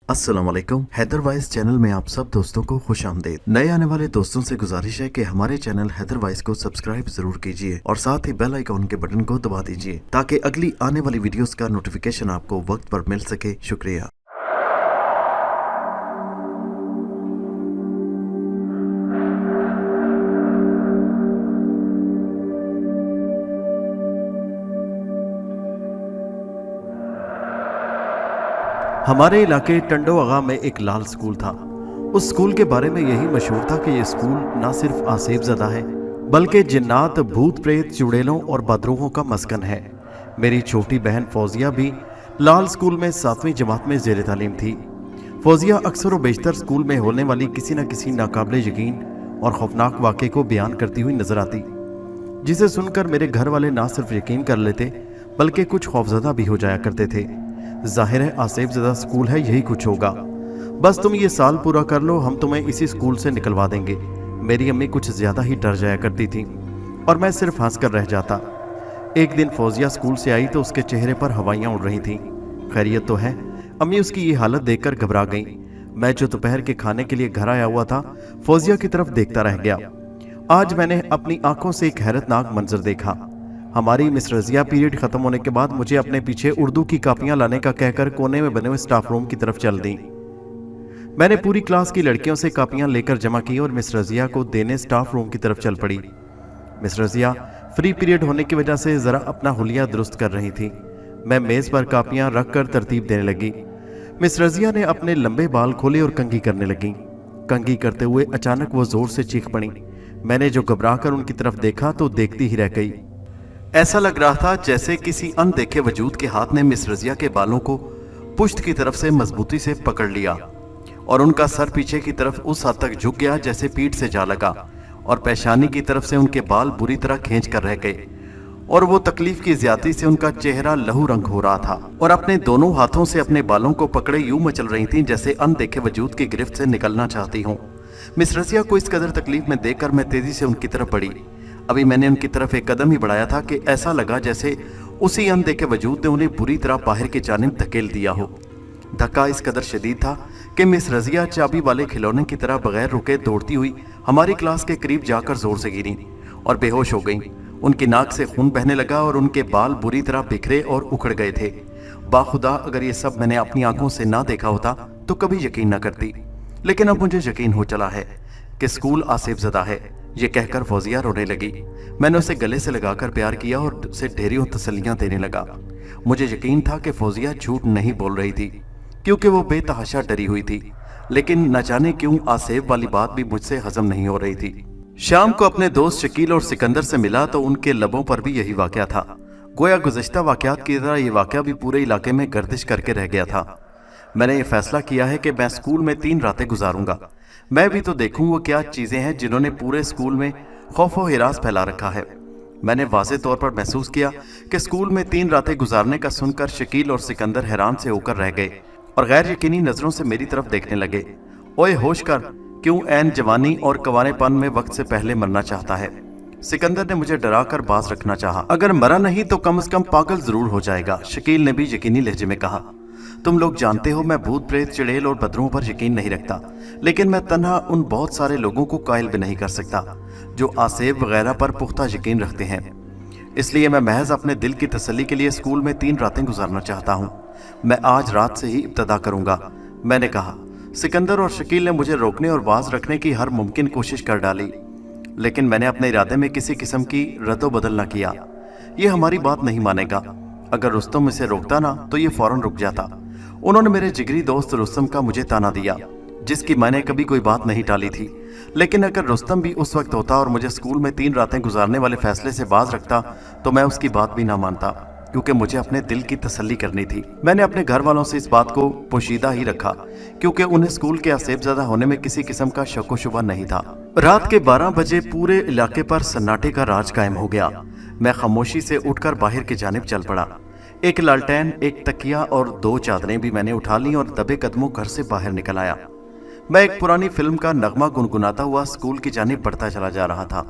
अस्सलाम वालेकुम। Haider vice channel में आप सब दोस्तों को खुश आमदीद। नए आने वाले दोस्तों से गुजारिश है कि हमारे चैनल हैदर वाइस को सब्सक्राइब जरूर कीजिए और साथ ही बेल आइकॉन के बटन को दबा दीजिए ताकि अगली आने वाली वीडियोस का नोटिफिकेशन आपको वक्त पर मिल सके। शुक्रिया। हमारे इलाके टंडो आगा में एक लाल स्कूल था। उस स्कूल के बारे में यही मशहूर था कि ये स्कूल ना सिर्फ आसेब ज़दा है बल्कि जिन्नात, भूत प्रेत, चुड़ैलों और बदरूहों का मस्कन है। मेरी छोटी बहन फौजिया भी लाल स्कूल में 7वीं जमात में ज़ेर तालीम थी। फौजिया अक्सर व बेशतर स्कूल में होने वाली किसी न किसी नाकाबिले यकीन और खौफनाक वाक़े को बयान करती हुई नजर आती, जिसे सुनकर मेरे घर वाले ना सिर्फ यकीन कर लेते बल्कि कुछ खौफजदा भी हो जाया करते थे। जाहिर है आसेब ज़दा स्कूल है, यही कुछ होगा। बस तुम ये साल पूरा कर लो, हम तुम्हें इसी स्कूल से निकलवा देंगे। मेरी अम्मी कुछ ज़्यादा ही डर जाया करती थी और मैं सिर्फ हंस कर रह जाता। एक दिन फौजिया स्कूल से आई तो उसके चेहरे पर हवाइयाँ उड़ रही थीं। खैरियत तो है? अम्मी उसकी ये हालत देखकर घबरा गई। मैं जो दोपहर के खाने के लिए घर आया हुआ था, फौजिया की तरफ देखता रह गया। आज मैंने अपनी आंखों से एक हैरतनाक मंजर देखा। हमारी मिस रजिया पीरियड खत्म होने के बाद मुझे अपने पीछे उर्दू की कापियां लाने का कहकर कोने में बने हुए स्टाफ रूम की तरफ चल दी। मैंने पूरी क्लास की लड़कियों से कापियां लेकर जमा की और मिस रजिया को देने स्टाफ रूम की तरफ चल पड़ी। मिस रजिया फ्री पीरियड होने की वजह से जरा अपना हुलिया दुरुस्त कर रही थी। मैं मेज पर कापियां रख कर तरतीब देने लगी। मिस रजिया ने अपने लंबे बाल खोले और कंघी करने लगी। कंघी करते हुए अचानक वो जोर से चीख पड़ी। मैंने जो घबरा कर उनकी तरफ देखा तो देखती ही रह गई। ऐसा लग रहा था जैसे किसी अनदेखे वजूद के हाथ ने मिस रजिया के बालों को पुश्त की तरफ से मजबूती से पकड़ लिया और उनका सर पीछे की तरफ उस हद तक झुक गया जैसे पीठ से जा लगा और पेशानी की तरफ से उनके बाल बुरी तरह खींच कर रह गए और वो तकलीफ की ज्यादती से उनका चेहरा लहू रंग हो रहा था और अपने दोनों हाथों से अपने बालों को पकड़े यूं मचल रही थीं जैसे अनदेखे वजूद की गिरफ्त से निकलना चाहती हूँ। मिस रजिया को इस कदर तकलीफ में देखकर मैं तेजी से उनकी तरफ बढ़ी। अभी मैंने उनकी तरफ एक कदम ही बढ़ाया था कि ऐसा लगा जैसे उसी अनदेखे वजूद ने उन्हें बुरी तरह बाहर की जानिब धकेल दिया हो। धक्का इस कदर शदीद था कि मिस रजिया चाबी वाले खिलौने की तरह बगैर रुके दौड़ती हुई हमारी क्लास के करीब जाकर जोर से गिरी और बेहोश हो गई। उनकी नाक से खून बहने लगा और उनके बाल बुरी तरह बिखरे और उखड़ गए थे। बाखुदा अगर ये सब मैंने अपनी आंखों से ना देखा होता तो कभी यकीन ना करती, लेकिन अब मुझे यकीन हो चला है कि स्कूल आसेब ज़दा है। ये कहकर फौजिया रोने लगी। मैंने उसे गले से लगाकर प्यार किया और उसे ढेरों तसल्लियां देने लगा। मुझे यकीन था कि फौजिया झूठ नहीं बोल रही थी क्योंकि वो बेतहाशा डरी हुई थी, लेकिन न जाने क्यों आसेब वाली बात भी मुझसे हजम नहीं हो रही थी। शाम को अपने दोस्त शकील और सिकंदर से मिला तो उनके लबों पर भी यही वाकया था। गोया गुज़श्ता वाकयात की तरह ये वाकया भी पूरे इलाके में गर्दिश करके रह गया था। मैंने ये फैसला किया है कि मैं स्कूल में 3 रातें गुजारूंगा। मैं भी तो देखूं वो क्या चीजें हैं जिन्होंने पूरे स्कूल में खौफ व हिरास फैला रखा है। मैंने वाज़े तौर पर महसूस किया कि स्कूल में 3 रातें गुजारने का सुनकर शकील और सिकंदर हैरान से होकर रह गए और गैर यकीनी नजरों से मेरी तरफ देखने लगे। ओए होश कर, क्यों ऐन जवानी और कवानेपन में वक्त से पहले मरना चाहता है? सिकंदर ने मुझे डरा कर बाज रखना चाहा। अगर मरा नहीं तो कम से कम पागल जरूर हो जाएगा, शकील ने भी यकीनी लहजे में कहा। तुम लोग जानते हो मैं भूत प्रेत, चुड़ैल और बदरूहों पर यकीन नहीं रखता, लेकिन मैं तन्हा उन बहुत सारे लोगों को कायल भी नहीं कर सकता जो आसेब वगैरह पर पुख्ता यकीन रखते हैं। इसलिए मैं महज अपने दिल की तसल्ली के लिए स्कूल में 3 रातें गुजारना चाहता हूँ। मैं आज रात से ही इब्तदा करूंगा, मैंने कहा। सिकंदर और शकील ने मुझे रोकने और बाज रखने की हर मुमकिन कोशिश कर डाली, लेकिन मैंने अपने इरादे में किसी किस्म की रद्दो-बदल न किया। ये हमारी बात नहीं मानेगा। अगर रुस्तम इसे रोकता ना तो ये फौरन रुक जाता। उन्होंने मेरे जिगरी दोस्त रुस्तम का मुझे ताना दिया, जिसकी मैंने कभी कोई बात नहीं टाली थी। लेकिन अगर रुस्तम भी उस वक्त होता और मुझे स्कूल में 3 रातें गुजारने वाले फैसले से बाज रखता तो मैं उसकी बात भी ना मानता, क्योंकि मुझे अपने दिल की तसल्ली करनी थी। मैंने अपने घर वालों से इस बात को पोशीदा ही रखा क्योंकि उन्हें स्कूल के आसेबज़दा होने में किसी किस्म का शक व शुबा नहीं था। रात के 12 बजे पूरे इलाके पर सन्नाटे का राज कायम हो गया। मैं खामोशी से उठकर बाहर की जानिब चल पड़ा। एक लालटेन, एक तकिया और 2 चादरें भी मैंने उठा ली और दबे कदमों घर से बाहर निकल आया। मैं एक पुरानी फिल्म का नगमा गुनगुनाता हुआ स्कूल की जानिब बढ़ता चला जा रहा था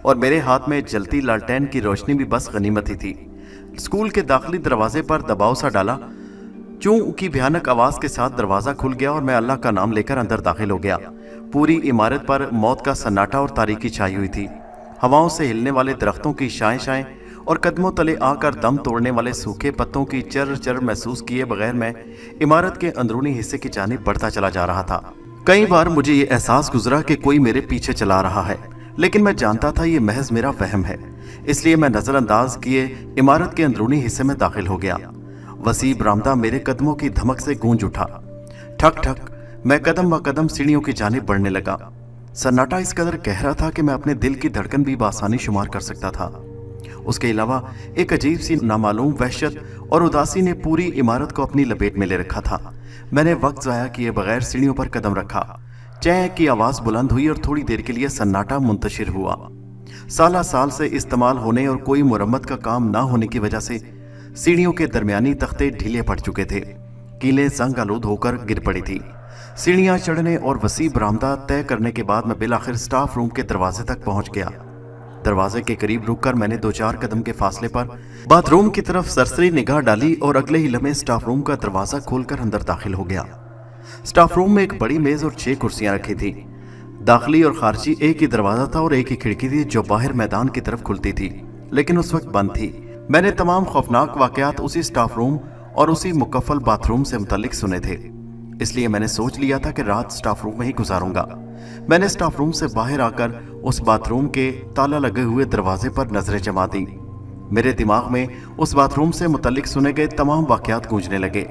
और मेरे हाथ में जलती लालटेन की रोशनी भी बस गनीमत ही थी। स्कूल के दाखिली दरवाजे पर दबाव सा डाला चूं की भयानक आवाज के साथ दरवाजा खुल गया और मैं अल्लाह का नाम लेकर अंदर दाखिल हो गया। पूरी इमारत पर मौत का सन्नाटा और तारीकी छाई हुई थी। हवाओं से हिलने वाले दरख्तों की शाएं शाएं और कदमों तले आकर दम तोड़ने वाले सूखे पत्तों की चर चर महसूस किए बगैर मैं इमारत के अंदरूनी हिस्से की जानिब बढ़ता चला जा रहा था। कई बार मुझे ये एहसास गुजरा कि कोई मेरे पीछे चला रहा है, लेकिन मैं जानता था ये महज मेरा वहम है। इसलिए मैं नजरअंदाज किए इमारत के अंदरूनी हिस्से में दाखिल हो गया। वसी बरामदा मेरे कदमों की धमक से गूंज उठा। ठक ठक मैं कदम ब कदम सीढ़ियों की जानिब बढ़ने लगा। सन्नाटा इस कदर गहरा था कि मैं अपने दिल की धड़कन भी बासानी शुमार कर सकता था। उसके अलावा एक अजीब सी नामालूम वहशत और उदासी ने पूरी इमारत को अपनी लपेट में ले रखा था। मैंने वक्त ज़ाया किए बगैर सीढ़ियों पर कदम रखा। चैं की आवाज़ बुलंद हुई और थोड़ी देर के लिए सन्नाटा मुंतशिर हुआ। साला साल से इस्तेमाल होने और कोई मुरम्मत का काम ना होने की वजह से सीढ़ियों के दरमियानी तख्ते ढीले पड़ चुके थे। कीलें जंग आलूद होकर गिर पड़ी थी। सीढ़ियां चढ़ने और वसी बरामदा तय करने के बाद मैं बिलाखिर स्टाफ रूम के दरवाजे तक पहुंच गया। दरवाजे के करीब रुककर मैंने 2-4 कदम के फासले पर बाथरूम की तरफ सरसरी निगाह डाली और अगले ही लम्हे स्टाफ रूम का दरवाजा खोलकर अंदर दाखिल हो गया। स्टाफ रूम में एक बड़ी मेज और 6 कुर्सियां रखी थी। दाखिली और खारजी एक ही दरवाजा था और एक ही खिड़की थी जो बाहर मैदान की तरफ खुलती थी, लेकिन उस वक्त बंद थी। मैंने तमाम खौफनाक वाकयात उसी स्टाफ रूम और उसी मुकफ्फल बाथरूम से मुतल्लिक सुने थे, इसलिए मैंने सोच लिया था कि रात स्टाफ रूम में ही गुजारूंगा। मैंने स्टाफ रूम से बाहर आकर उस बाथरूम के ताला लगे हुए दरवाजे पर नजरें जमा दी। मेरे दिमाग में उस बाथरूम से मुतल्लिक सुने गए तमाम वाकयात गूंजने लगे।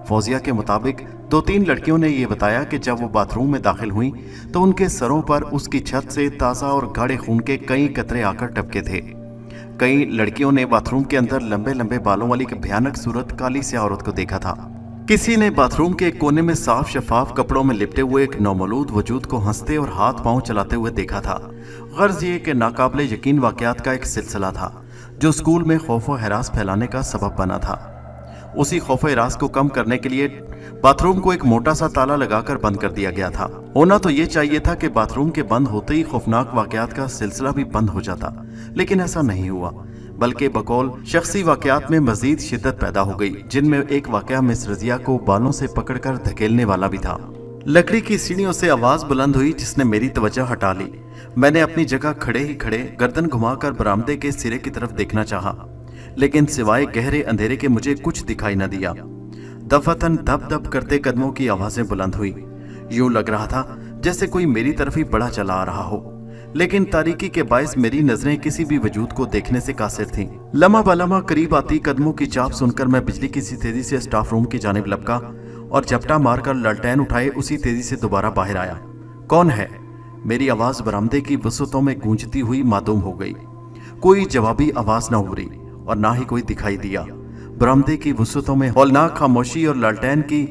फौजिया के मुताबिक 2-3 लड़कियों ने यह बताया कि जब वो बाथरूम में दाखिल हुई तो उनके सरों पर उसकी छत से ताज़ा और गाढ़े खून के कई कतरे आकर टपके थे। कई लड़कियों ने बाथरूम के अंदर लंबे लंबे बालों वाली एक भयानक सूरत काली सी औरत को देखा था। किसी ने बाथरूम के कोने में साफ शफाफ कपड़ों में लिपटे हुए एक नौमौलूद वजूद को हंसते और हाथ पांव चलाते हुए देखा था। गर्ज ये कि नाकाबिले यकीन वाकयात का एक सिलसिला था जो स्कूल में खौफ व हरास फैलाने का सबब बना था। उसी खौफ हरास को कम करने के लिए बाथरूम को एक मोटा सा ताला लगाकर बंद कर दिया गया था। होना तो ये चाहिए था कि बाथरूम के बंद होते ही खौफनाक वाकयात का सिलसिला भी बंद हो जाता, लेकिन ऐसा नहीं हुआ, बल्कि बकौल शख्सी वाकयात में मजीद शिद्दत पैदा हो गई, जिनमें एक वाकया मिस रजिया को बालों से पकड़कर धकेलने वाला भी था। लकड़ी की सीढ़ियों से आवाज बुलंद हुई जिसने मेरी तवज्जो हटा ली। मैंने अपनी जगह खड़े ही खड़े गर्दन घुमाकर बरामदे के सिरे की तरफ देखना चाहा, लेकिन सिवाय गहरे अंधेरे के मुझे कुछ दिखाई न दिया। दफातन दब दब करते कदमों की आवाजें बुलंद हुई। यूं लग रहा था जैसे कोई मेरी तरफ ही बढ़ा चला आ रहा हो, लेकिन तारीकी के बायस मेरी नजरें किसी भी वजूद को देखने से कासिर थीं। लम्हा बलम्हा करीब आती कदमों की चाप सुनकर मैं बिजली की सी तेजी से स्टाफ रूम की जानिब लपका और झपटा मारकर ललटेन उठाए उसी तेजी से दोबारा बाहर आया। कौन है? मेरी आवाज बरामदे की वसतों में गूंजती हुई मालूम हो गई। कोई जवाबी आवाज न उभरी और ना ही कोई दिखाई दिया। बरामदे की वसतों में हौलनाक खामोशी और लालटेन की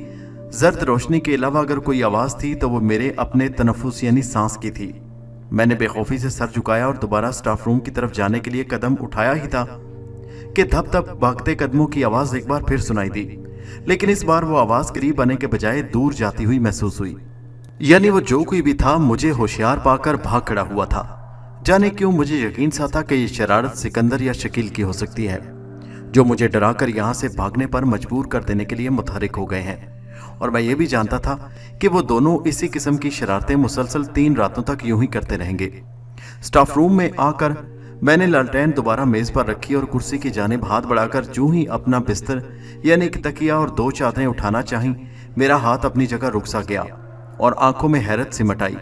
जर्द रोशनी के अलावा अगर कोई आवाज थी तो वो मेरे अपने तनफुस यानी सांस की थी। मैंने बेखौफी से सर झुकाया और दोबारा स्टाफ रूम की तरफ जाने के लिए कदम उठाया ही था कि धप धप भागते कदमों की आवाज एक बार फिर सुनाई दी, लेकिन इस बार वो आवाज करीब आने के बजाय दूर जाती हुई महसूस हुई। यानी वो जो कोई भी था मुझे होशियार पाकर भाग खड़ा हुआ था। जाने क्यों मुझे यकीन सा था कि ये शरारत सिकंदर या शकील की हो सकती है, जो मुझे डराकर यहाँ से भागने पर मजबूर कर देने के लिए मुतहरिक हो गए हैं। और मैं ये भी जानता था कि वो दोनों इसी किस्म की शरारतें मुसलसल 3 रातों तक यूं ही करते रहेंगे। स्टाफ रूम में आकर मैंने लालटेन दोबारा मेज पर रखी और कुर्सी की जानिब हाथ बढ़ाकर जूं ही अपना बिस्तर यानी एक तकिया और 2 चादरें उठाना चाहीं, मेरा हाथ अपनी जगह रुक सा गया और आंखों में हैरत सिमट आई,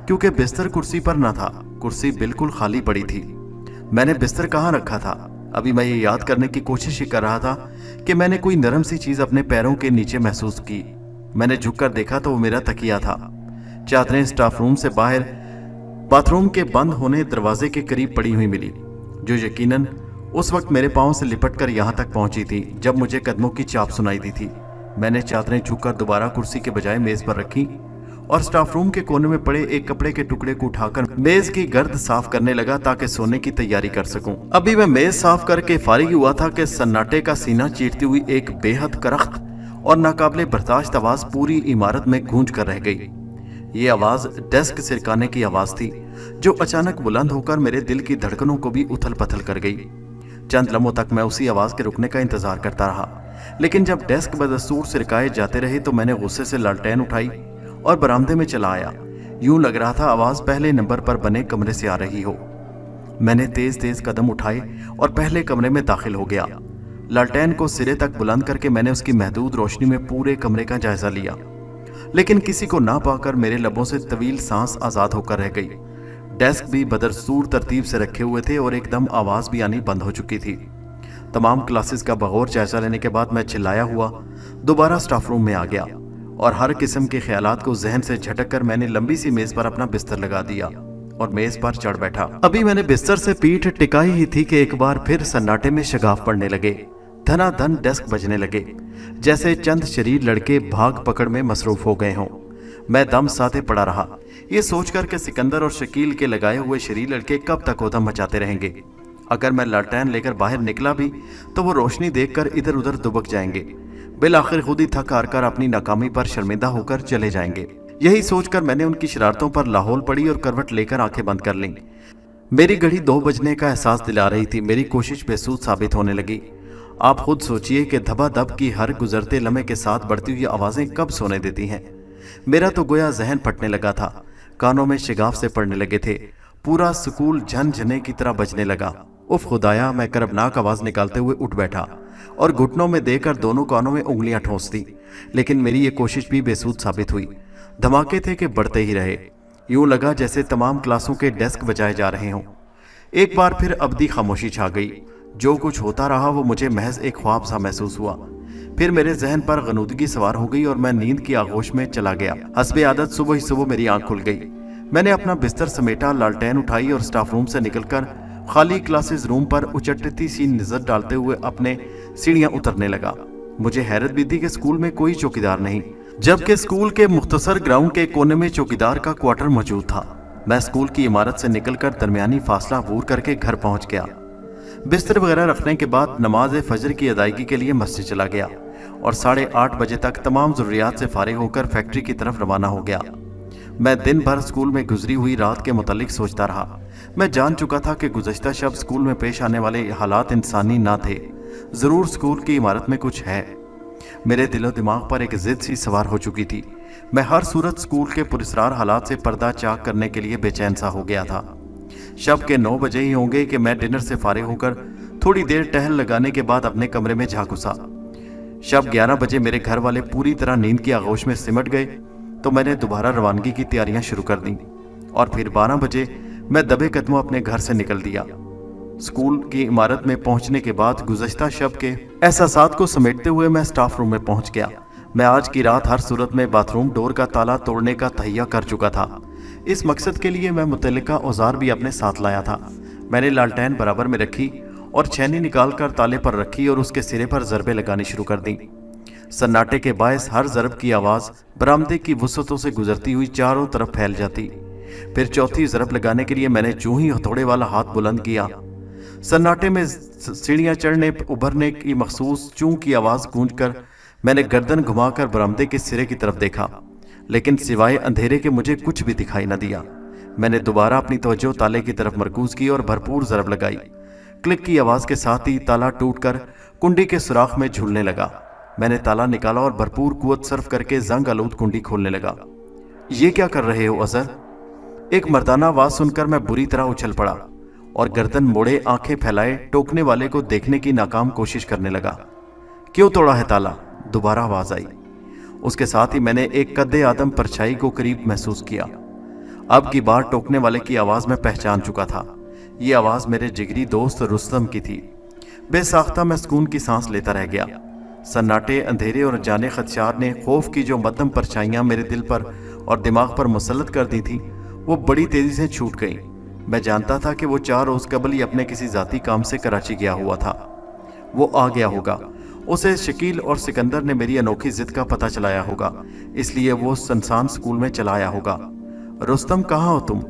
क्योंकि बिस्तर कुर्सी पर न था, कुर्सी बिल्कुल खाली पड़ी थी। मैंने बिस्तर कहाँ रखा था? अभी मैं ये याद करने की कोशिश ही कर रहा था कि मैंने कोई नरम सी चीज अपने पैरों के नीचे महसूस की। मैंने झुककर देखा तो वो मेरा तकिया था। चादरें स्टाफ रूम से बाहर बाथरूम के बंद होने दरवाजे के करीब पड़ी हुई मिली, जो यकीनन उस वक्त मेरे पांव से लिपटकर यहाँ तक पहुंची थी जब मुझे कदमों की चाप सुनाई दी थी। मैंने चादरें झुककर दोबारा कुर्सी के बजाय मेज पर रखी और स्टाफ रूम के कोने में पड़े एक कपड़े के टुकड़े को उठाकर मेज की गर्द साफ करने लगा ताकि सोने की तैयारी कर सकूं। अभी मैं मेज साफ करके फारिग हुआ था कि सन्नाटे का सीना चीरती हुई एक बेहद करख्त और नाकाबिले बर्दाश्त आवाज पूरी इमारत में गूंज कर रह गई। ये आवाज डेस्क सिरकाने की आवाज थी, जो अचानक बुलंद होकर मेरे दिल की धड़कनों को भी उथल पथल कर गई। चंद लम्हों तक मैं उसी आवाज के रुकने का इंतजार करता रहा, लेकिन जब डेस्क बदस्तूर सिरकाए जाते रहे तो मैंने गुस्से से लालटेन उठाई और बरामदे में चला आया। यूं लग रहा था आवाज पहले नंबर पर बने कमरे से आ रही हो। मैंने तेज तेज कदम उठाए और पहले कमरे में दाखिल हो गया। लालटेन को सिरे तक बुलंद करके मैंने उसकी महदूद रोशनी में पूरे कमरे का जायजा लिया, लेकिन किसी को ना पाकर मेरे लबों से तवील सांस आजाद होकर रह गई। डेस्क भी बदस्तूर तरतीब से रखे हुए थे और एकदम आवाज भी आनी बंद हो चुकी थी। तमाम क्लासेस का बगौर जायजा लेने के बाद मैं चिल्लाया हुआ दोबारा स्टाफ रूम में आ गया और हर किस्म के ख्यालात को जहन से झटक कर मैंने लंबी सी मेज पर अपना बिस्तर लगा दिया और मेज पर चढ़ बैठा। अभी मैंने बिस्तर से पीठ टिकाई ही थी कि एक बार फिर सन्नाटे में शगाफ पड़ने लगे। धनाधन डेस्क बजने लगे, जैसे चंद शरीर लड़के भाग पकड़ में मसरूफ हो गए हों। मैं दम साथे पड़ा रहा, ये सोचकर कि सिकंदर और शकील के लगाए हुए शरीर लड़के कब तक उधम मचाते रहेंगे। अगर मैं लालटेन लेकर बाहर निकला भी तो वो रोशनी देखकर इधर उधर दुबक जाएंगे। बिल आखिर खुद ही थक हार कर अपनी नाकामी पर शर्मिंदा होकर चले जाएंगे। यही सोचकर मैंने उनकी शरारतों पर लाहौल पड़ी और करवट लेकर आंखें बंद कर लीं। मेरी घड़ी 2 बजने का एहसास दिला रही थी। मेरी कोशिश बेसूद साबित होने लगी। आप खुद सोचिए कि धबाधब की हर गुजरते लम्हे के साथ बढ़ती हुई आवाजें कब सोने देती हैं। मेरा तो गोया जहन फटने लगा था, कानों में शिगाफ से पड़ने लगे थे। पूरा स्कूल झनझने की तरह बजने लगा। उफ खुदाया, मैं करबनाक आवाज निकालते हुए उठ बैठा और घुटनों में देकर दोनों कानों में उंगलियां ठोंस दी, लेकिन मेरी ये कोशिश भी बेसूद साबित हुई। धमाके थे कि बढ़ते ही रहे। यूं लगा जैसे तमाम क्लासों के डेस्क बजाए जा रहे हों। एक बार फिर अबदी खामोशी छा गई। जो कुछ होता रहा वो मुझे महज एक ख्वाब सा महसूस हुआ। फिर मेरे जहन पर गनूदगी सवार हो गई और मैं नींद की आगोश में चला गया। हस्बे आदत सुबह ही सुबह मेरी आंख खुल गई। मैंने अपना बिस्तर समेटा, लालटेन उठाई और स्टाफ रूम से निकलकर खाली क्लासेस रूम पर उचटती सी नजर डालते हुए अपने सीढ़ियां उतरने लगा। मुझे हैरत भी थी कि स्कूल में कोई चौकीदार नहीं, जबकि स्कूल के मुख्तसर ग्राउंड के कोने में चौकीदार का क्वार्टर मौजूद था। मैं स्कूल की इमारत से निकलकर दरमियानी फासला अबूर करके घर पहुंच गया। बिस्तर वगैरह रखने के बाद नमाज फजर की अदायगी के लिए मस्जिद चला गया और 8:30 बजे तक तमाम जरूरियात से फारिग होकर फैक्ट्री की तरफ रवाना हो गया। मैं दिन भर स्कूल में गुजरी हुई रात के मुतालिक सोचता रहा। मैं जान चुका था कि गुज़श्ता शब स्कूल में पेश आने वाले हालात इंसानी ना थे। ज़रूर स्कूल की इमारत में कुछ है। मेरे दिलो दिमाग पर एक जिद सी सवार हो चुकी थी। मैं हर सूरत स्कूल के पुरस्रार हालात से पर्दा चाक करने के लिए बेचैन सा हो गया था। शब के 9 बजे ही होंगे कि मैं डिनर से फारिग होकर थोड़ी देर टहल लगाने के बाद अपने कमरे में जा घुसा। शब 11 बजे मेरे घर वाले पूरी तरह नींद की आगोश में सिमट गए तो मैंने दोबारा रवानगी की तैयारियां शुरू कर दी और फिर 12 बजे मैं दबे कदमों अपने घर से निकल दिया। स्कूल की इमारत में पहुंचने के बाद गुज़श्ता शब के एहसासात को समेटते हुए मैं स्टाफ रूम में पहुंच गया। मैं आज की रात हर सूरत में बाथरूम डोर का ताला तोड़ने का तहैया कर चुका था। इस मकसद के लिए मैं मुतल्लिका औजार भी अपने साथ लाया था। मैंने लालटेन बराबर में रखी और छेनी निकालकर ताले पर रखी और उसके सिरे पर ज़रबे लगानी शुरू कर दी। सन्नाटे के बायस हर ज़रब की आवाज़ बरामदे की वसतों से गुजरती हुई चारों तरफ फैल जाती। फिर चौथी ज़रब लगाने के लिए मैंने जूं ही हथौड़े वाला हाथ बुलंद किया, सन्नाटे में सीढ़ियाँ चढ़ने उभरने की मखसूस चूं की आवाज़ गूंजकर मैंने गर्दन घुमाकर बरामदे के सिरे की तरफ देखा, लेकिन सिवाय अंधेरे के मुझे कुछ भी दिखाई न दिया। मैंने दोबारा अपनी तवज्जो ताले की तरफ मरकूज की और भरपूर ज़रब लगाई। क्लिक की आवाज़ के साथ ही ताला टूटकर कुंडी के सुराख में झूलने लगा। मैंने ताला निकाला और भरपूर कुव्वत सर्फ करके जंग आलूद कुंडी खोलने लगा। ये क्या कर रहे हो अजहर? एक मर्दाना आवाज़ सुनकर मैं बुरी तरह उछल पड़ा और गर्दन मोड़े आंखें फैलाए टोकने वाले को देखने की नाकाम कोशिश करने लगा। क्यों तोड़ा है ताला? दोबारा आवाज़ आई। उसके साथ ही मैंने एक कद्दे आदम परछाई को करीब महसूस किया। अब की बार टोकने वाले की आवाज़ में पहचान चुका था। ये आवाज़ मेरे जिगरी दोस्त रुस्तम की थी। बेसाख्ता मैं सुकून की सांस लेता रह गया। सन्नाटे, अंधेरे और जाने खदशार ने खौफ की जो मध्यम परछाइयाँ मेरे दिल पर और दिमाग पर मुसल्लत कर दी थी वो बड़ी तेज़ी से छूट गई। मैं जानता था कि वो 4 रोज़ कबल ही अपने किसी ज़ाती काम से कराची गया हुआ था। वो आ गया होगा। उसे शकील और सिकंदर ने मेरी अनोखी जिद का पता चलाया होगा, इसलिए वो सनसान स्कूल में चला आया होगा। रुस्तम, कहाँ हो तुम?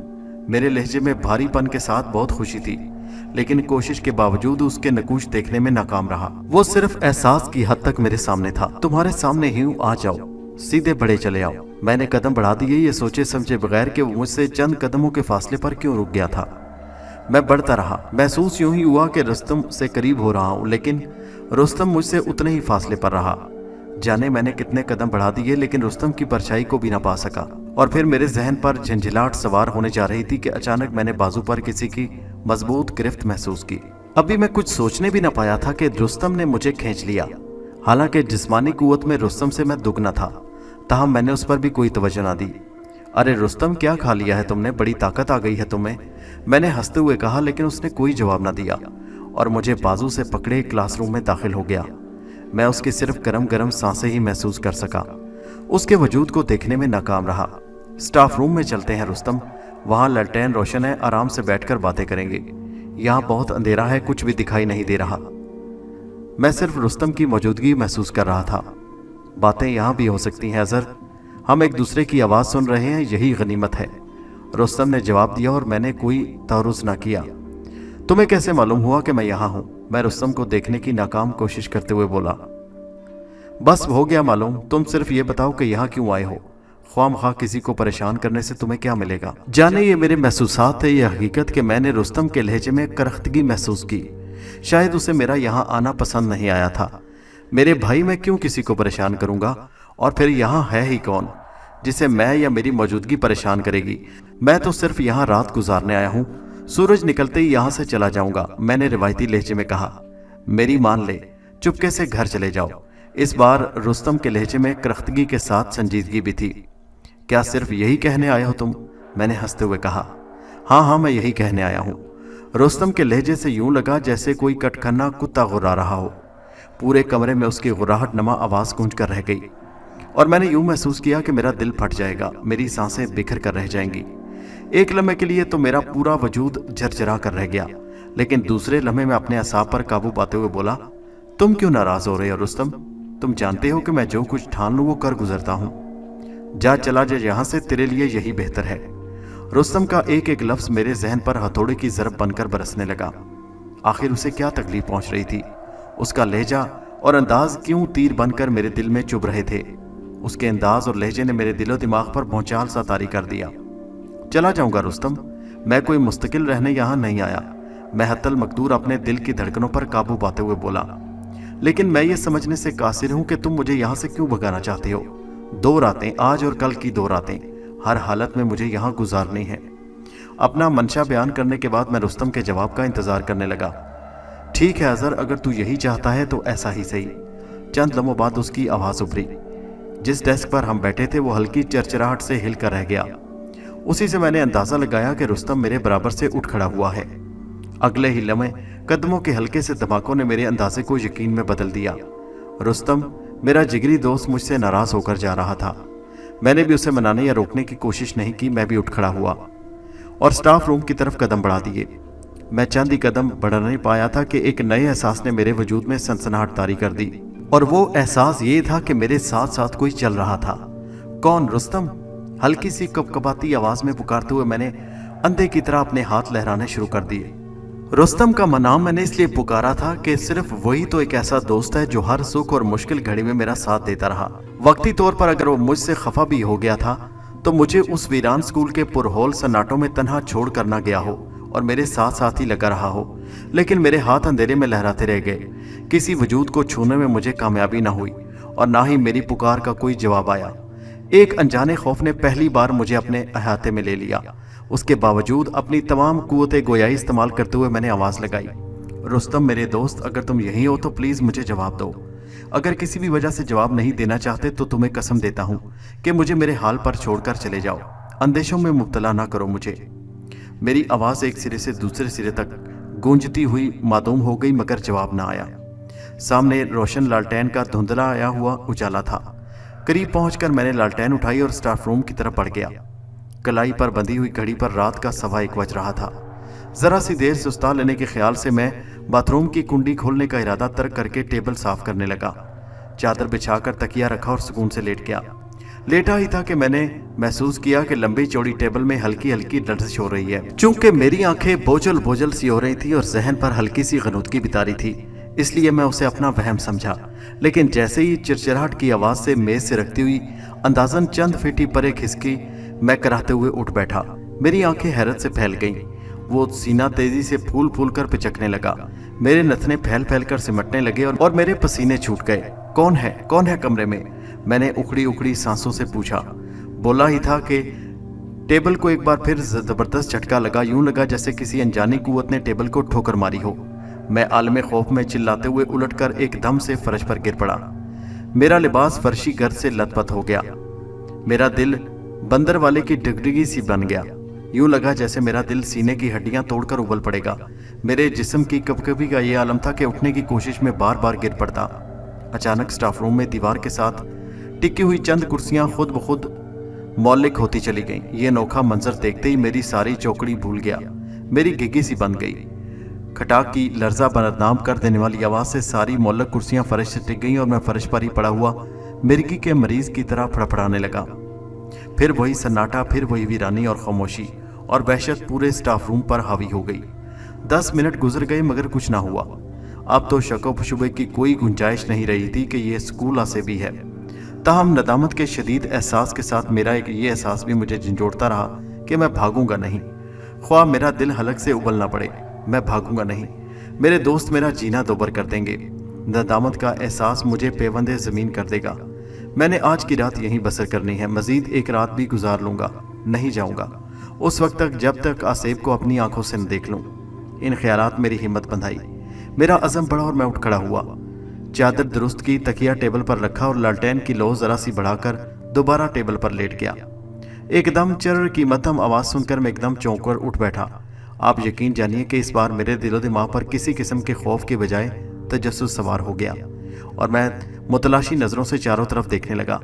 मेरे लहजे में भारीपन के साथ बहुत खुशी थी, लेकिन कोशिश के बावजूद उसके नकूश देखने में नाकाम रहा। वो सिर्फ एहसास की हद तक मेरे सामने था। तुम्हारे सामने ही हूँ, आ जाओ, सीधे बढ़े चले आओ। मैंने कदम बढ़ा दिए, ये सोचे समझे बगैर कि वो मुझसे चंद कदमों के फासले पर क्यों रुक गया था। मैं बढ़ता रहा। महसूस यूं ही हुआ कि रुस्तम से करीब हो रहा हूँ, लेकिन रुस्तम मुझसे उतने ही फासले पर रहा। जाने मैंने कितने कदम बढ़ा दिए, लेकिन रुस्तम की परछाई को भी ना पा सका। और फिर मेरे जहन पर झंझलाहट सवार होने जा रही थी कि अचानक मैंने बाजू पर किसी की मजबूत गिरफ्त महसूस की। अभी मैं कुछ सोचने भी ना पाया था कि रुस्तम ने मुझे खींच लिया। हालांकि जिस्मानी कुव्वत में रुस्तम से मैं दुगना था, ताहम मैंने उस पर भी कोई तवज्जो ना दी। अरे रुस्तम, क्या खा लिया है तुमने? बड़ी ताकत आ गई है तुम्हें, मैंने हंसते हुए कहा, लेकिन उसने कोई जवाब ना दिया और मुझे बाजू से पकड़े क्लासरूम में दाखिल हो गया। मैं उसकी सिर्फ गरम गरम सांसें ही महसूस कर सका, उसके वजूद को देखने में नाकाम रहा। स्टाफ रूम में चलते हैं रुस्तम, वहाँ ललटेन रोशन है, आराम से बैठकर बातें करेंगे। यहाँ बहुत अंधेरा है, कुछ भी दिखाई नहीं दे रहा। मैं सिर्फ रुस्तम की मौजूदगी महसूस कर रहा था। बातें यहाँ भी हो सकती हैं अजहर, हम एक दूसरे की आवाज़ सुन रहे हैं, यही गनीमत है। रुस्तम ने जवाब दिया और मैंने कोई तारुज़ ना किया। तुम्हें कैसे मालूम हुआ कि मैं यहाँ हूँ? मैं रुस्तम को देखने की नाकाम कोशिश करते हुए बोला। बस हो गया मालूम, तुम सिर्फ ये बताओ कि यहाँ क्यों आए हो? ख्वामख्वाह किसी को परेशान करने से तुम्हें क्या मिलेगा? जाने ये मेरे महसूसात थे, ये हकीकत कि मैंने रुस्तम के लहजे में करख्तगी महसूस की। शायद उसे मेरा यहाँ आना पसंद नहीं आया था। मेरे भाई, मैं क्यों किसी को परेशान करूँगा? और फिर यहाँ है ही कौन जिसे मैं या मेरी मौजूदगी परेशान करेगी? मैं तो सिर्फ यहाँ रात गुजारने आया हूँ, सूरज निकलते ही यहाँ से चला जाऊँगा, मैंने रिवायती लहजे में कहा। मेरी मान ले, चुपके से घर चले जाओ। इस बार रुस्तम के लहजे में करख्तगी के साथ संजीदगी भी थी। क्या सिर्फ यही कहने आए हो तुम? मैंने हंसते हुए कहा। हाँ, मैं यही कहने आया हूँ। रुस्तम के लहजे से यूं लगा जैसे कोई कटखन्ना कुत्ता गुर्रा रहा हो। पूरे कमरे में उसकी गुर्राहट नमा आवाज़ गूंज कर रह गई और मैंने यूं महसूस किया कि मेरा दिल फट जाएगा, मेरी सांसें बिखर कर रह जाएंगी। एक लम्हे के लिए तो मेरा पूरा वजूद झरझरा कर रह गया, लेकिन दूसरे लम्हे में अपने असाब पर काबू पाते हुए बोला, तुम क्यों नाराज हो रहे हो रुस्तम? तुम जानते हो कि मैं जो कुछ ठान लूँ वो कर गुजरता हूँ। जा, चला जा यहाँ से, तेरे लिए यही बेहतर है। रुस्तम का एक एक लफ्ज मेरे जहन पर हथौड़े की ज़रब बनकर बरसने लगा। आखिर उसे क्या तकलीफ पहुंच रही थी? उसका लहजा और अंदाज क्यों तीर बनकर मेरे दिल में चुभ रहे थे? उसके अंदाज और लहजे ने मेरे दिलो दिमाग पर भौचाल सा तारी कर दिया। चला जाऊंगा रुस्तम, मैं कोई मुस्तकिल रहने यहाँ नहीं आया, मैं हत्तल मकदूर अपने दिल की धड़कनों पर काबू पाते हुए बोला। लेकिन मैं ये समझने से कासिर हूँ कि तुम मुझे यहाँ से क्यों भगाना चाहते हो? 2 रातें, आज और कल की 2 रातें, हर हालत में मुझे यहाँ गुजारनी है। अपना मंशा बयान करने के बाद मैं रुस्तम के जवाब का इंतजार करने लगा। ठीक है अजहर, अगर तू यही चाहता है तो ऐसा ही सही। चंद लम्हों बाद उसकी आवाज़ उभरी। जिस डेस्क पर हम बैठे थे वो हल्की चरचराहट से हिल कर रह गया। उसी से मैंने अंदाज़ा लगाया कि रुस्तम मेरे बराबर से उठ खड़ा हुआ है। अगले ही लम्हे कदमों के हल्के से धमाकों ने मेरे अंदाजे को यकीन में बदल दिया। रुस्तम, मेरा जिगरी दोस्त, मुझसे नाराज़ होकर जा रहा था। मैंने भी उसे मनाने या रोकने की कोशिश नहीं की। मैं भी उठ खड़ा हुआ और स्टाफ रूम की तरफ कदम बढ़ा दिए। मैं चंद ही कदम बढ़ नहीं पाया था कि एक नए एहसास ने मेरे वजूद में सनसनाहट तारी कर दी, और वो एहसास ये था कि मेरे साथ साथ कोई चल रहा था। कौन? रुस्तम। हल्की सी कपकपाती आवाज में पुकारते हुए मैंने अंधे की तरह अपने हाथ लहराने शुरू कर दिए। रुस्तम का नाम मैंने इसलिए पुकारा था कि सिर्फ वही तो एक ऐसा दोस्त है जो हर सुख और मुश्किल घड़ी में मेरा साथ देता रहा। वक्ती तौर पर अगर वो मुझसे खफा भी हो गया था तो मुझे उस वीरान स्कूल के पुरहोल सन्नाटों में तन्हा छोड़ कर ना गया हो और मेरे साथ साथ ही लगा रहा हो, लेकिन मेरे हाथ अंधेरे में लहराते रह गए। किसी वजूद को छूने में मुझे कामयाबी ना हुई और ना ही मेरी पुकार का कोई जवाब आया। एक अनजाने खौफ ने पहली बार मुझे अपने अहाते में ले लिया। उसके बावजूद अपनी तमाम कुव्वते गोयाई इस्तेमाल करते हुए मैंने आवाज़ लगाई, रुस्तम मेरे दोस्त, अगर तुम यहीं हो तो प्लीज़ मुझे जवाब दो। अगर किसी भी वजह से जवाब नहीं देना चाहते तो तुम्हें कसम देता हूँ कि मुझे मेरे हाल पर छोड़कर चले जाओ। अंदेशों में मुब्तला ना करो मुझे। मेरी आवाज़ एक सिरे से दूसरे सिरे तक गूंजती हुई मालूम हो गई, मगर जवाब ना आया। सामने रोशन लालटेन का धुंधला आया हुआ उजाला था। करीब पहुंचकर मैंने लालटेन उठाई और स्टाफ रूम की तरफ बढ़ गया। कलाई पर बंधी हुई घड़ी पर रात का 1:15 बज रहा था। जरा सी देर सुस्ता लेने के ख्याल से मैं बाथरूम की कुंडी खोलने का इरादा तर्क करके टेबल साफ करने लगा। चादर बिछाकर तकिया रखा और सुकून से लेट गया। लेटा ही था कि मैंने महसूस किया कि लंबी चौड़ी टेबल में हल्की हल्की लर्जिश हो रही है। चूंकि मेरी आंखें बोझल बोझल सी हो रही थी और जहन पर हल्की सी गनूदगी बितारी थी, इसलिए मैं उसे अपना वहम समझा। लेकिन जैसे ही चिरचिराहट की आवाज़ से मेज से रखती हुई अंदाजन चंद फीटी परे खिसकी, मैं कराहते हुए उठ बैठा। मेरी आंखें हैरत से फैल गईं। वो सीना तेजी से फूल फूल कर पिचकने लगा। मेरे नथने फैल फैल कर सिमटने लगे और मेरे पसीने छूट गए। कौन है कमरे में? मैंने उखड़ी उखड़ी सांसों से पूछा। बोला ही था कि टेबल को एक बार फिर जबरदस्त झटका लगा। यूं लगा जैसे किसी अनजानी कुव्वत ने टेबल को ठोकर मारी हो। मैं आलमे खौफ में चिल्लाते हुए उलटकर एकदम से फर्श पर गिर पड़ा। मेरा लिबास फर्शी गर्द से लथपथ हो गया। मेरा दिल बंदर वाले की डिगडिगी सी बन गया। यूं लगा जैसे मेरा दिल सीने की हड्डियां तोड़कर उबल पड़ेगा। मेरे जिस्म की कपकपी का यह आलम था कि उठने की कोशिश में बार बार गिर पड़ता। अचानक स्टाफ रूम में दीवार के साथ टिकी हुई चंद कुर्सियां खुद ब खुद मौलिक होती चली गईं। ये अनोखा मंजर देखते ही मेरी सारी चौकड़ी भूल गया। मेरी गिग्गी सी बन गई। खटाक की लर्जा बदनाम कर देने वाली आवाज़ से सारी मौलक कुर्सियां फर्श से टिक गईं और मैं फर्श पर ही पड़ा हुआ मिर्गी के मरीज की तरह फड़फड़ाने लगा। फिर वही सन्नाटा, फिर वही वीरानी और खामोशी और वहशत पूरे स्टाफ रूम पर हावी हो गई। 10 मिनट गुजर गए मगर कुछ ना हुआ। अब तो शक व शुबे की कोई गुंजाइश नहीं रही थी कि यह स्कूल आसेबी है। ताहम नदामत के शदीद एहसास के साथ मेरा एक ये एहसास भी मुझे झंझोड़ता रहा कि मैं भागूंगा नहीं। ख्वाह मेरा दिल हलक से उबलना पड़े, मैं भागूंगा नहीं। मेरे दोस्त मेरा जीना दोबर कर देंगे। नदामत का एहसास मुझे पेवंदे ज़मीन कर देगा। मैंने आज की रात यहीं बसर करनी है। मज़ीद एक रात भी गुजार लूँगा, नहीं जाऊँगा उस वक्त तक जब तक आसेब को अपनी आंखों से न देख लूँ। इन ख्यालात मेरी हिम्मत बंधाई। मेरा अज़म बढ़ा और मैं उठ खड़ा हुआ। चादर दुरुस्त की, तकिया टेबल पर रखा और लालटेन की लो ज़रा सी बढ़ाकर दोबारा टेबल पर लेट गया। एकदम चर्र की मध्यम आवाज़ सुनकर मैं एकदम चौंक कर उठ बैठा। आप यकीन जानिए कि इस बार मेरे दिलो दिमाग पर किसी किस्म के खौफ के बजाय तजस्सुस सवार हो गया और मैं मुतलाशी नज़रों से चारों तरफ देखने लगा।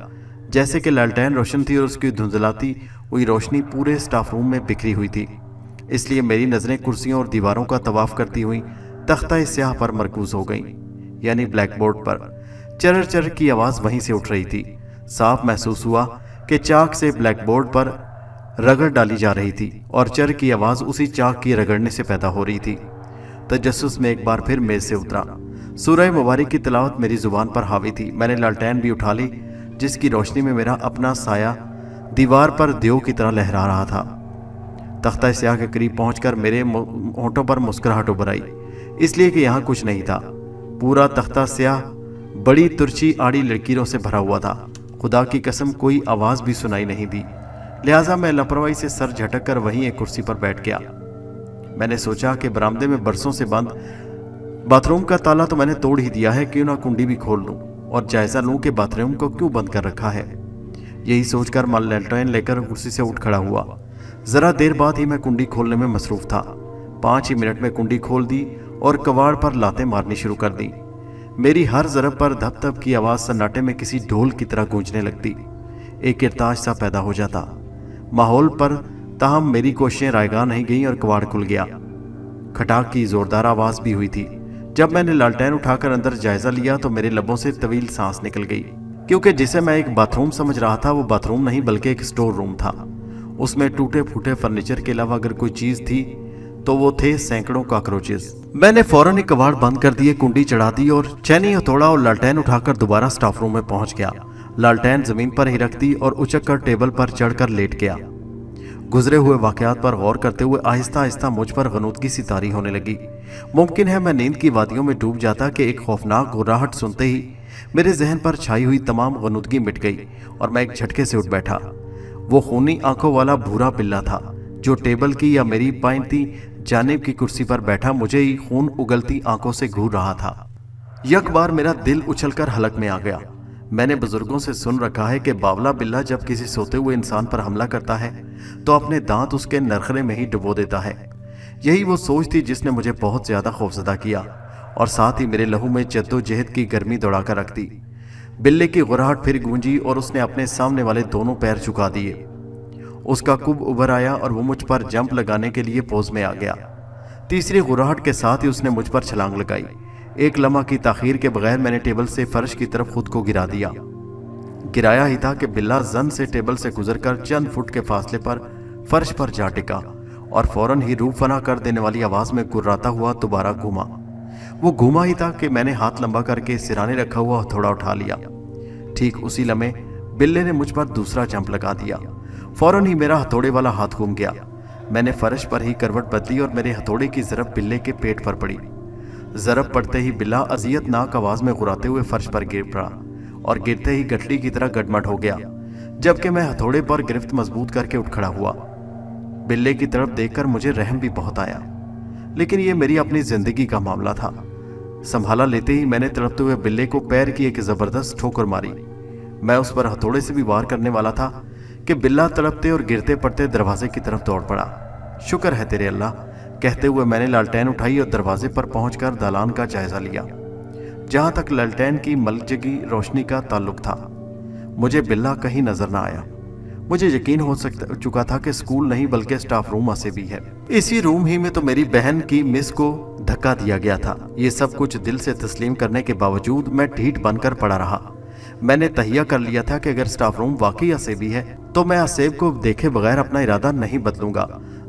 जैसे कि लालटेन रोशन थी और उसकी धुंधलाती हुई रोशनी पूरे स्टाफ रूम में बिखरी हुई थी। इसलिए मेरी नज़रें कुर्सियों और दीवारों का तवाफ करती हुई तख्ता स्याह पर मरकूज हो गईं, यानी ब्लैक बोर्ड पर। चर्र चर्र की आवाज़ वहीं से उठ रही थी। साफ महसूस हुआ कि चाक से ब्लैक बोर्ड पर रगड़ डाली जा रही थी और चर्र की आवाज़ उसी चाक की रगड़ने से पैदा हो रही थी। तजस्सुस में एक बार फिर मेज से उतरा। सूरह मुबारक की तिलावत मेरी जुबान पर हावी थी। मैंने लालटेन भी उठा ली जिसकी रोशनी में मेरा अपना साया दीवार पर देव की तरह लहरा रहा था। तख्ता स्याह के करीब पहुंचकर मेरे होंठों पर मुस्कुराहट उभर आई, इसलिए कि यहाँ कुछ नहीं था। पूरा तख्ता स्याह बड़ी तुरची आड़ी लकीरों से भरा हुआ था। खुदा की कसम कोई आवाज़ भी सुनाई नहीं दी। लिहाजा मैं लापरवाही से सर झटक कर वहीं एक कुर्सी पर बैठ गया। मैंने सोचा कि बरामदे में बरसों से बंद बाथरूम का ताला तो मैंने तोड़ ही दिया है, क्यों ना कुंडी भी खोल लूं और जायज़ा लूं कि बाथरूम को क्यों बंद कर रखा है। यही सोचकर मैं लालटेन लेकर कुर्सी से उठ खड़ा हुआ। ज़रा देर बाद ही मैं कुंडी खोलने में मसरूफ़ था। 5 ही मिनट में कुंडी खोल दी और कबाड़ पर लातें मारनी शुरू कर दी। मेरी हर ज़रब पर धप धप की आवाज़ सन्नाटे में किसी ढोल की तरह गूंजने लगती। एक इरताज सा पैदा हो जाता माहौल पर। ताहम मेरी कोशिशें रायगा नहीं गईं और कबाड़ खुल गया। खटाक की ज़ोरदार आवाज़ भी हुई थी। जब मैंने लालटेन उठाकर अंदर जायज़ा लिया तो मेरे लबों से तवील सांस निकल गई, क्योंकि जिसे मैं एक बाथरूम समझ रहा था वो बाथरूम नहीं बल्कि एक स्टोर रूम था। उसमें टूटे फूटे फर्नीचर के अलावा अगर कोई चीज़ थी तो वो थे सैकड़ों कॉकरोचेस। मैंने फौरन ही कबाड़ बंद कर दिए, कुंडी चढ़ा दी और चैनी हथौड़ा और लालटेन उठाकर दोबारा स्टाफ रूम में पहुंच गया। लालटेन ज़मीन पर ही रख दी और उचक कर टेबल पर चढ़कर लेट गया। गुजरे हुए वाक़यात पर गौर करते हुए आहिस्ता आहिस्ता मुझ पर गनूदगी सी तारी होने लगी। मुमकिन है मैं नींद की वादियों में डूब जाता कि एक खौफनाक गुर्राहट सुनते ही मेरे जहन पर छाई हुई तमाम गनूदगी मिट गई और मैं एक झटके से उठ बैठा। वो खूनी आंखों वाला भूरा बिल्ला था जो टेबल की या मेरी पाइंती जानिब की कुर्सी पर बैठा मुझे ही खून उगलती आंखों से घूर रहा था। यक बार मेरा दिल उछलकर हलक में आ गया। मैंने बुजुर्गों से सुन रखा है कि बावला बिल्ला जब किसी सोते हुए इंसान पर हमला करता है तो अपने दांत उसके नरखरे में ही डुबो देता है। यही वो सोच थी जिसने मुझे बहुत ज़्यादा खौफजदा किया और साथ ही मेरे लहू में जद्दोजहद की गर्मी दौड़ाकर रख दी। बिल्ले की गुर्राहट फिर गूंजी और उसने अपने सामने वाले दोनों पैर झुका दिए। उसका कुब उभर आया और वो मुझ पर जंप लगाने के लिए पोज में आ गया। तीसरी गुर्राहट के साथ ही उसने मुझ पर छलांग लगाई। एक लम्हा की ताखीर के बगैर मैंने टेबल से फर्श की तरफ खुद को गिरा दिया। गिराया ही था कि बिल्ला जन से टेबल से गुजरकर चंद फुट के फासले पर फर्श पर जा टिका और फौरन ही रूह फना कर देने वाली आवाज़ में गुर्राता हुआ दोबारा घूमा। वो घूमा ही था कि मैंने हाथ लंबा करके सिराने रखा हुआ हथौड़ा उठा लिया। ठीक उसी लम्हे बिल्ले ने मुझ पर दूसरा जंप लगा दिया। फौरन ही मेरा हथौड़े वाला हाथ घूम गया। मैंने फर्श पर ही करवट बदली और मेरे हथौड़े की ज़रब बिल्ले के पेट पर पड़ी। ضرب پڑتے ہی بلا اذیتناک آواز میں غراتے ہوئے فرش پر گر پڑا اور گرتے ہی گٹلی کی طرح گڈمڈ ہو گیا، جبکہ میں ہتھوڑے پر گرفت مضبوط کر کے اٹھ کھڑا ہوا۔ بلے کی طرف دیکھ کر مجھے رحم بھی بہت آیا، لیکن یہ میری اپنی زندگی کا معاملہ تھا۔ سنبھالا لیتے ہی میں نے تڑپتے ہوئے بلے کو پیر کی ایک زبردست ٹھوکر ماری۔ میں اس پر ہتھوڑے سے بھی وار کرنے والا تھا کہ بلا تڑپتے اور گرتے پڑتے دروازے کی طرف دوڑ پڑا۔ شکر ہے تیرے اللہ، کہتے ہوئے میں نے لالٹین اٹھائی اور دروازے پر پہنچ کر دالان کا جائزہ لیا۔ جہاں تک لالٹین کی ملجگی روشنی کا تعلق تھا، مجھے بلا کہیں نظر نہ آیا۔ مجھے یقین ہو چکا تھا کہ اسکول نہیں بلکہ اسٹاف روم اسے بھی ہے۔ اسی روم ہی میں تو میری بہن کی مس کو دھکا دیا گیا تھا۔ یہ سب کچھ دل سے تسلیم کرنے کے باوجود میں ڈھیٹ بن کر پڑا رہا۔ میں نے تہیہ کر لیا تھا کہ اگر اسٹاف روم واقعی آسیبی ہے تو میں آسیب کو دیکھے بغیر اپنا ارادہ نہیں بدلوں گا۔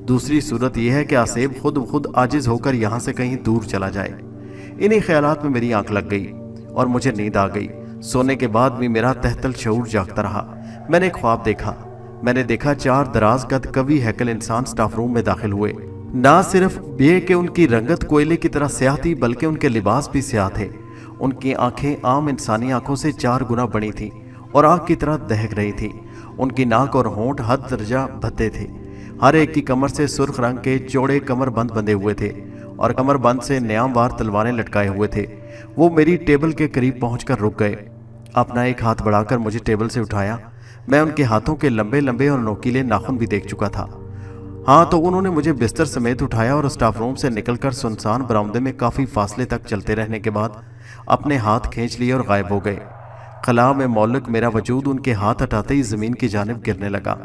دوسری صورت یہ ہے کہ آسیب خود عاجز ہو کر یہاں سے کہیں دور چلا جائے۔ انہی خیالات میں میری آنکھ لگ گئی اور مجھے نیند آ گئی۔ سونے کے بعد بھی میرا تحت الشعور جاگتا رہا۔ میں نے ایک خواب دیکھا۔ میں نے دیکھا 4 دراز قد قوی ہیکل انسان اسٹاف روم میں داخل ہوئے۔ نہ صرف یہ کہ ان کی رنگت کوئلے کی طرح سیاہ تھی، بلکہ ان کے لباس بھی سیاہ تھے۔ ان کی آنکھیں عام انسانی آنکھوں سے 4 گنا بڑی تھیں اور آگ کی طرح دہک رہی تھی۔ ان کی ناک اور ہونٹ حد درجہ بھدے تھے۔ ہر ایک کی کمر سے سرخ رنگ کے چوڑے کمر بند بندھے ہوئے تھے اور کمر بند سے نیام وار تلواریں لٹکائے ہوئے تھے۔ وہ میری ٹیبل کے قریب پہنچ کر رک گئے۔ اپنا ایک ہاتھ بڑھا کر مجھے ٹیبل سے اٹھایا۔ میں ان کے ہاتھوں کے لمبے لمبے اور نوکیلے ناخن بھی دیکھ چکا تھا۔ ہاں تو انہوں نے مجھے بستر سمیت اٹھایا اور اسٹاف روم سے نکل کر سنسان برآمدے میں کافی فاصلے تک چلتے رہنے کے بعد اپنے ہاتھ کھینچ لیے اور غائب ہو گئے۔ خلا میں معلق میرا وجود ان کے ہاتھ ہٹاتے ہی زمین کی جانب گرنے لگا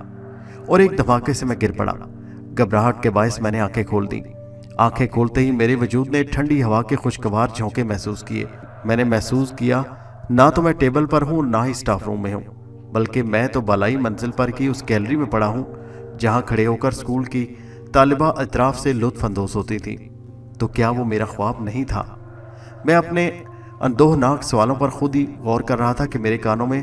اور ایک دھماکے سے میں گر پڑا۔ گھبراہٹ کے باعث میں نے آنکھیں کھول دیں۔ آنکھیں کھولتے ہی میرے وجود نے ٹھنڈی ہوا کے خوشگوار جھونکے محسوس کیے۔ میں نے محسوس کیا نہ تو میں ٹیبل پر ہوں نہ ہی اسٹاف روم میں ہوں، بلکہ میں تو بالائی منزل پر کی اس گیلری میں پڑا ہوں جہاں کھڑے ہو کر اسکول کی طالبہ اطراف سے لطف اندوز ہوتی تھی۔ تو کیا وہ میرا خواب نہیں تھا؟ میں اپنے اندوہناک سوالوں پر خود ہی غور کر رہا تھا کہ میرے کانوں میں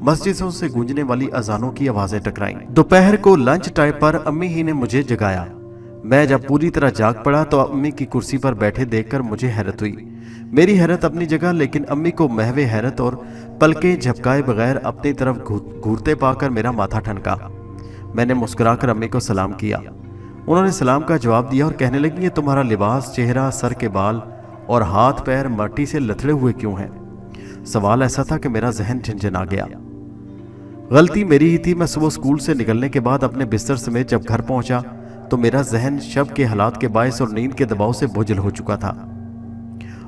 مسجدوں سے گونجنے والی اذانوں کی آوازیں ٹکرائیں۔ دوپہر کو لنچ ٹائم پر امی ہی نے مجھے جگایا۔ میں جب پوری طرح جاگ پڑا تو امی کی کرسی پر بیٹھے دیکھ کر مجھے حیرت ہوئی۔ میری حیرت اپنی جگہ، لیکن امی کو محو حیرت اور پلکیں جھپکائے بغیر اپنی طرف گھورتے پا کر میرا ماتھا ٹھنکا۔ میں نے مسکرا کر امی کو سلام کیا۔ انہوں نے سلام کا جواب دیا اور کہنے لگی، یہ تمہارا لباس، چہرہ، سر کے بال اور ہاتھ پیر مٹی سے لتھڑے ہوئے کیوں ہیں؟ سوال ایسا تھا کہ میرا ذہن جھنجھنا گیا۔ غلطی میری ہی تھی۔ میں صبح اسکول سے نکلنے کے بعد اپنے بستر سمیت جب گھر پہنچا تو میرا ذہن شب کے حالات کے باعث اور نیند کے دباؤ سے بوجھل ہو چکا تھا۔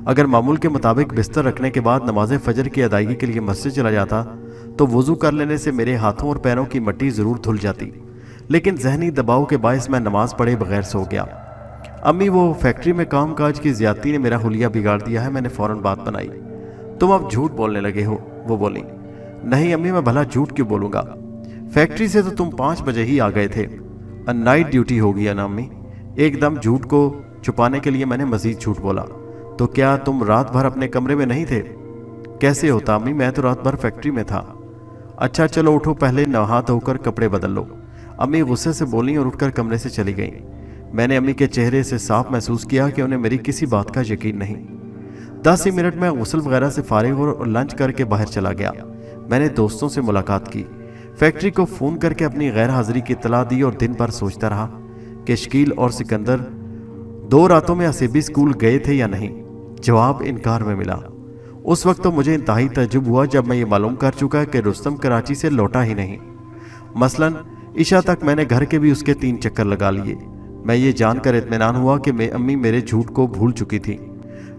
اگر معمول کے مطابق بستر رکھنے کے بعد نماز فجر کی ادائیگی کے لیے مسجد چلا جاتا تو وضو کر لینے سے میرے ہاتھوں اور پیروں کی مٹی ضرور دھل جاتی، لیکن ذہنی دباؤ کے باعث میں نماز پڑھے بغیر سو گیا۔ امی، وہ فیکٹری میں کام کاج کی زیادتی نے میرا حلیہ بگاڑ دیا ہے۔ میں نے فوراً بات بنائی۔ تم اب جھوٹ بولنے لگے ہو، وہ بولی۔ نہیں امی، میں بھلا جھوٹ کیوں بولوں گا؟ فیکٹری سے تو تم 5 بجے ہی آ گئے تھے۔ نائٹ ڈیوٹی ہو گیا نا امی۔ ایک دم جھوٹ کو چھپانے کے لیے میں نے مزید جھوٹ بولا۔ تو کیا تم رات بھر اپنے کمرے میں نہیں تھے؟ کیسے ہوتا امی، میں تو رات بھر فیکٹری میں تھا۔ اچھا چلو اٹھو، پہلے نہا دھو کر کپڑے بدل لو۔ امی غصے سے بولیں اور اٹھ کر کمرے سے چلی گئیں۔ میں نے امی کے چہرے سے صاف محسوس کیا کہ انہیں میری کسی بات کا یقین نہیں۔ 10 ہی منٹ میں غسل وغیرہ سے فارغ اور لنچ کر کے باہر چلا گیا۔ میں نے دوستوں سے ملاقات کی، فیکٹری کو فون کر کے اپنی غیر حاضری کی اطلاع دی اور دن بھر سوچتا رہا کہ شکیل اور سکندر 2 راتوں میں اسیبی اسکول گئے تھے یا نہیں۔ جواب انکار میں ملا۔ اس وقت تو مجھے انتہائی تعجب ہوا جب میں یہ معلوم کر چکا کہ رستم کراچی سے لوٹا ہی نہیں۔ مثلاً عشاء تک میں نے گھر کے بھی اس کے 3 چکر لگا لیے۔ میں یہ جان کر اطمینان ہوا کہ امی میرے جھوٹ کو بھول چکی تھی۔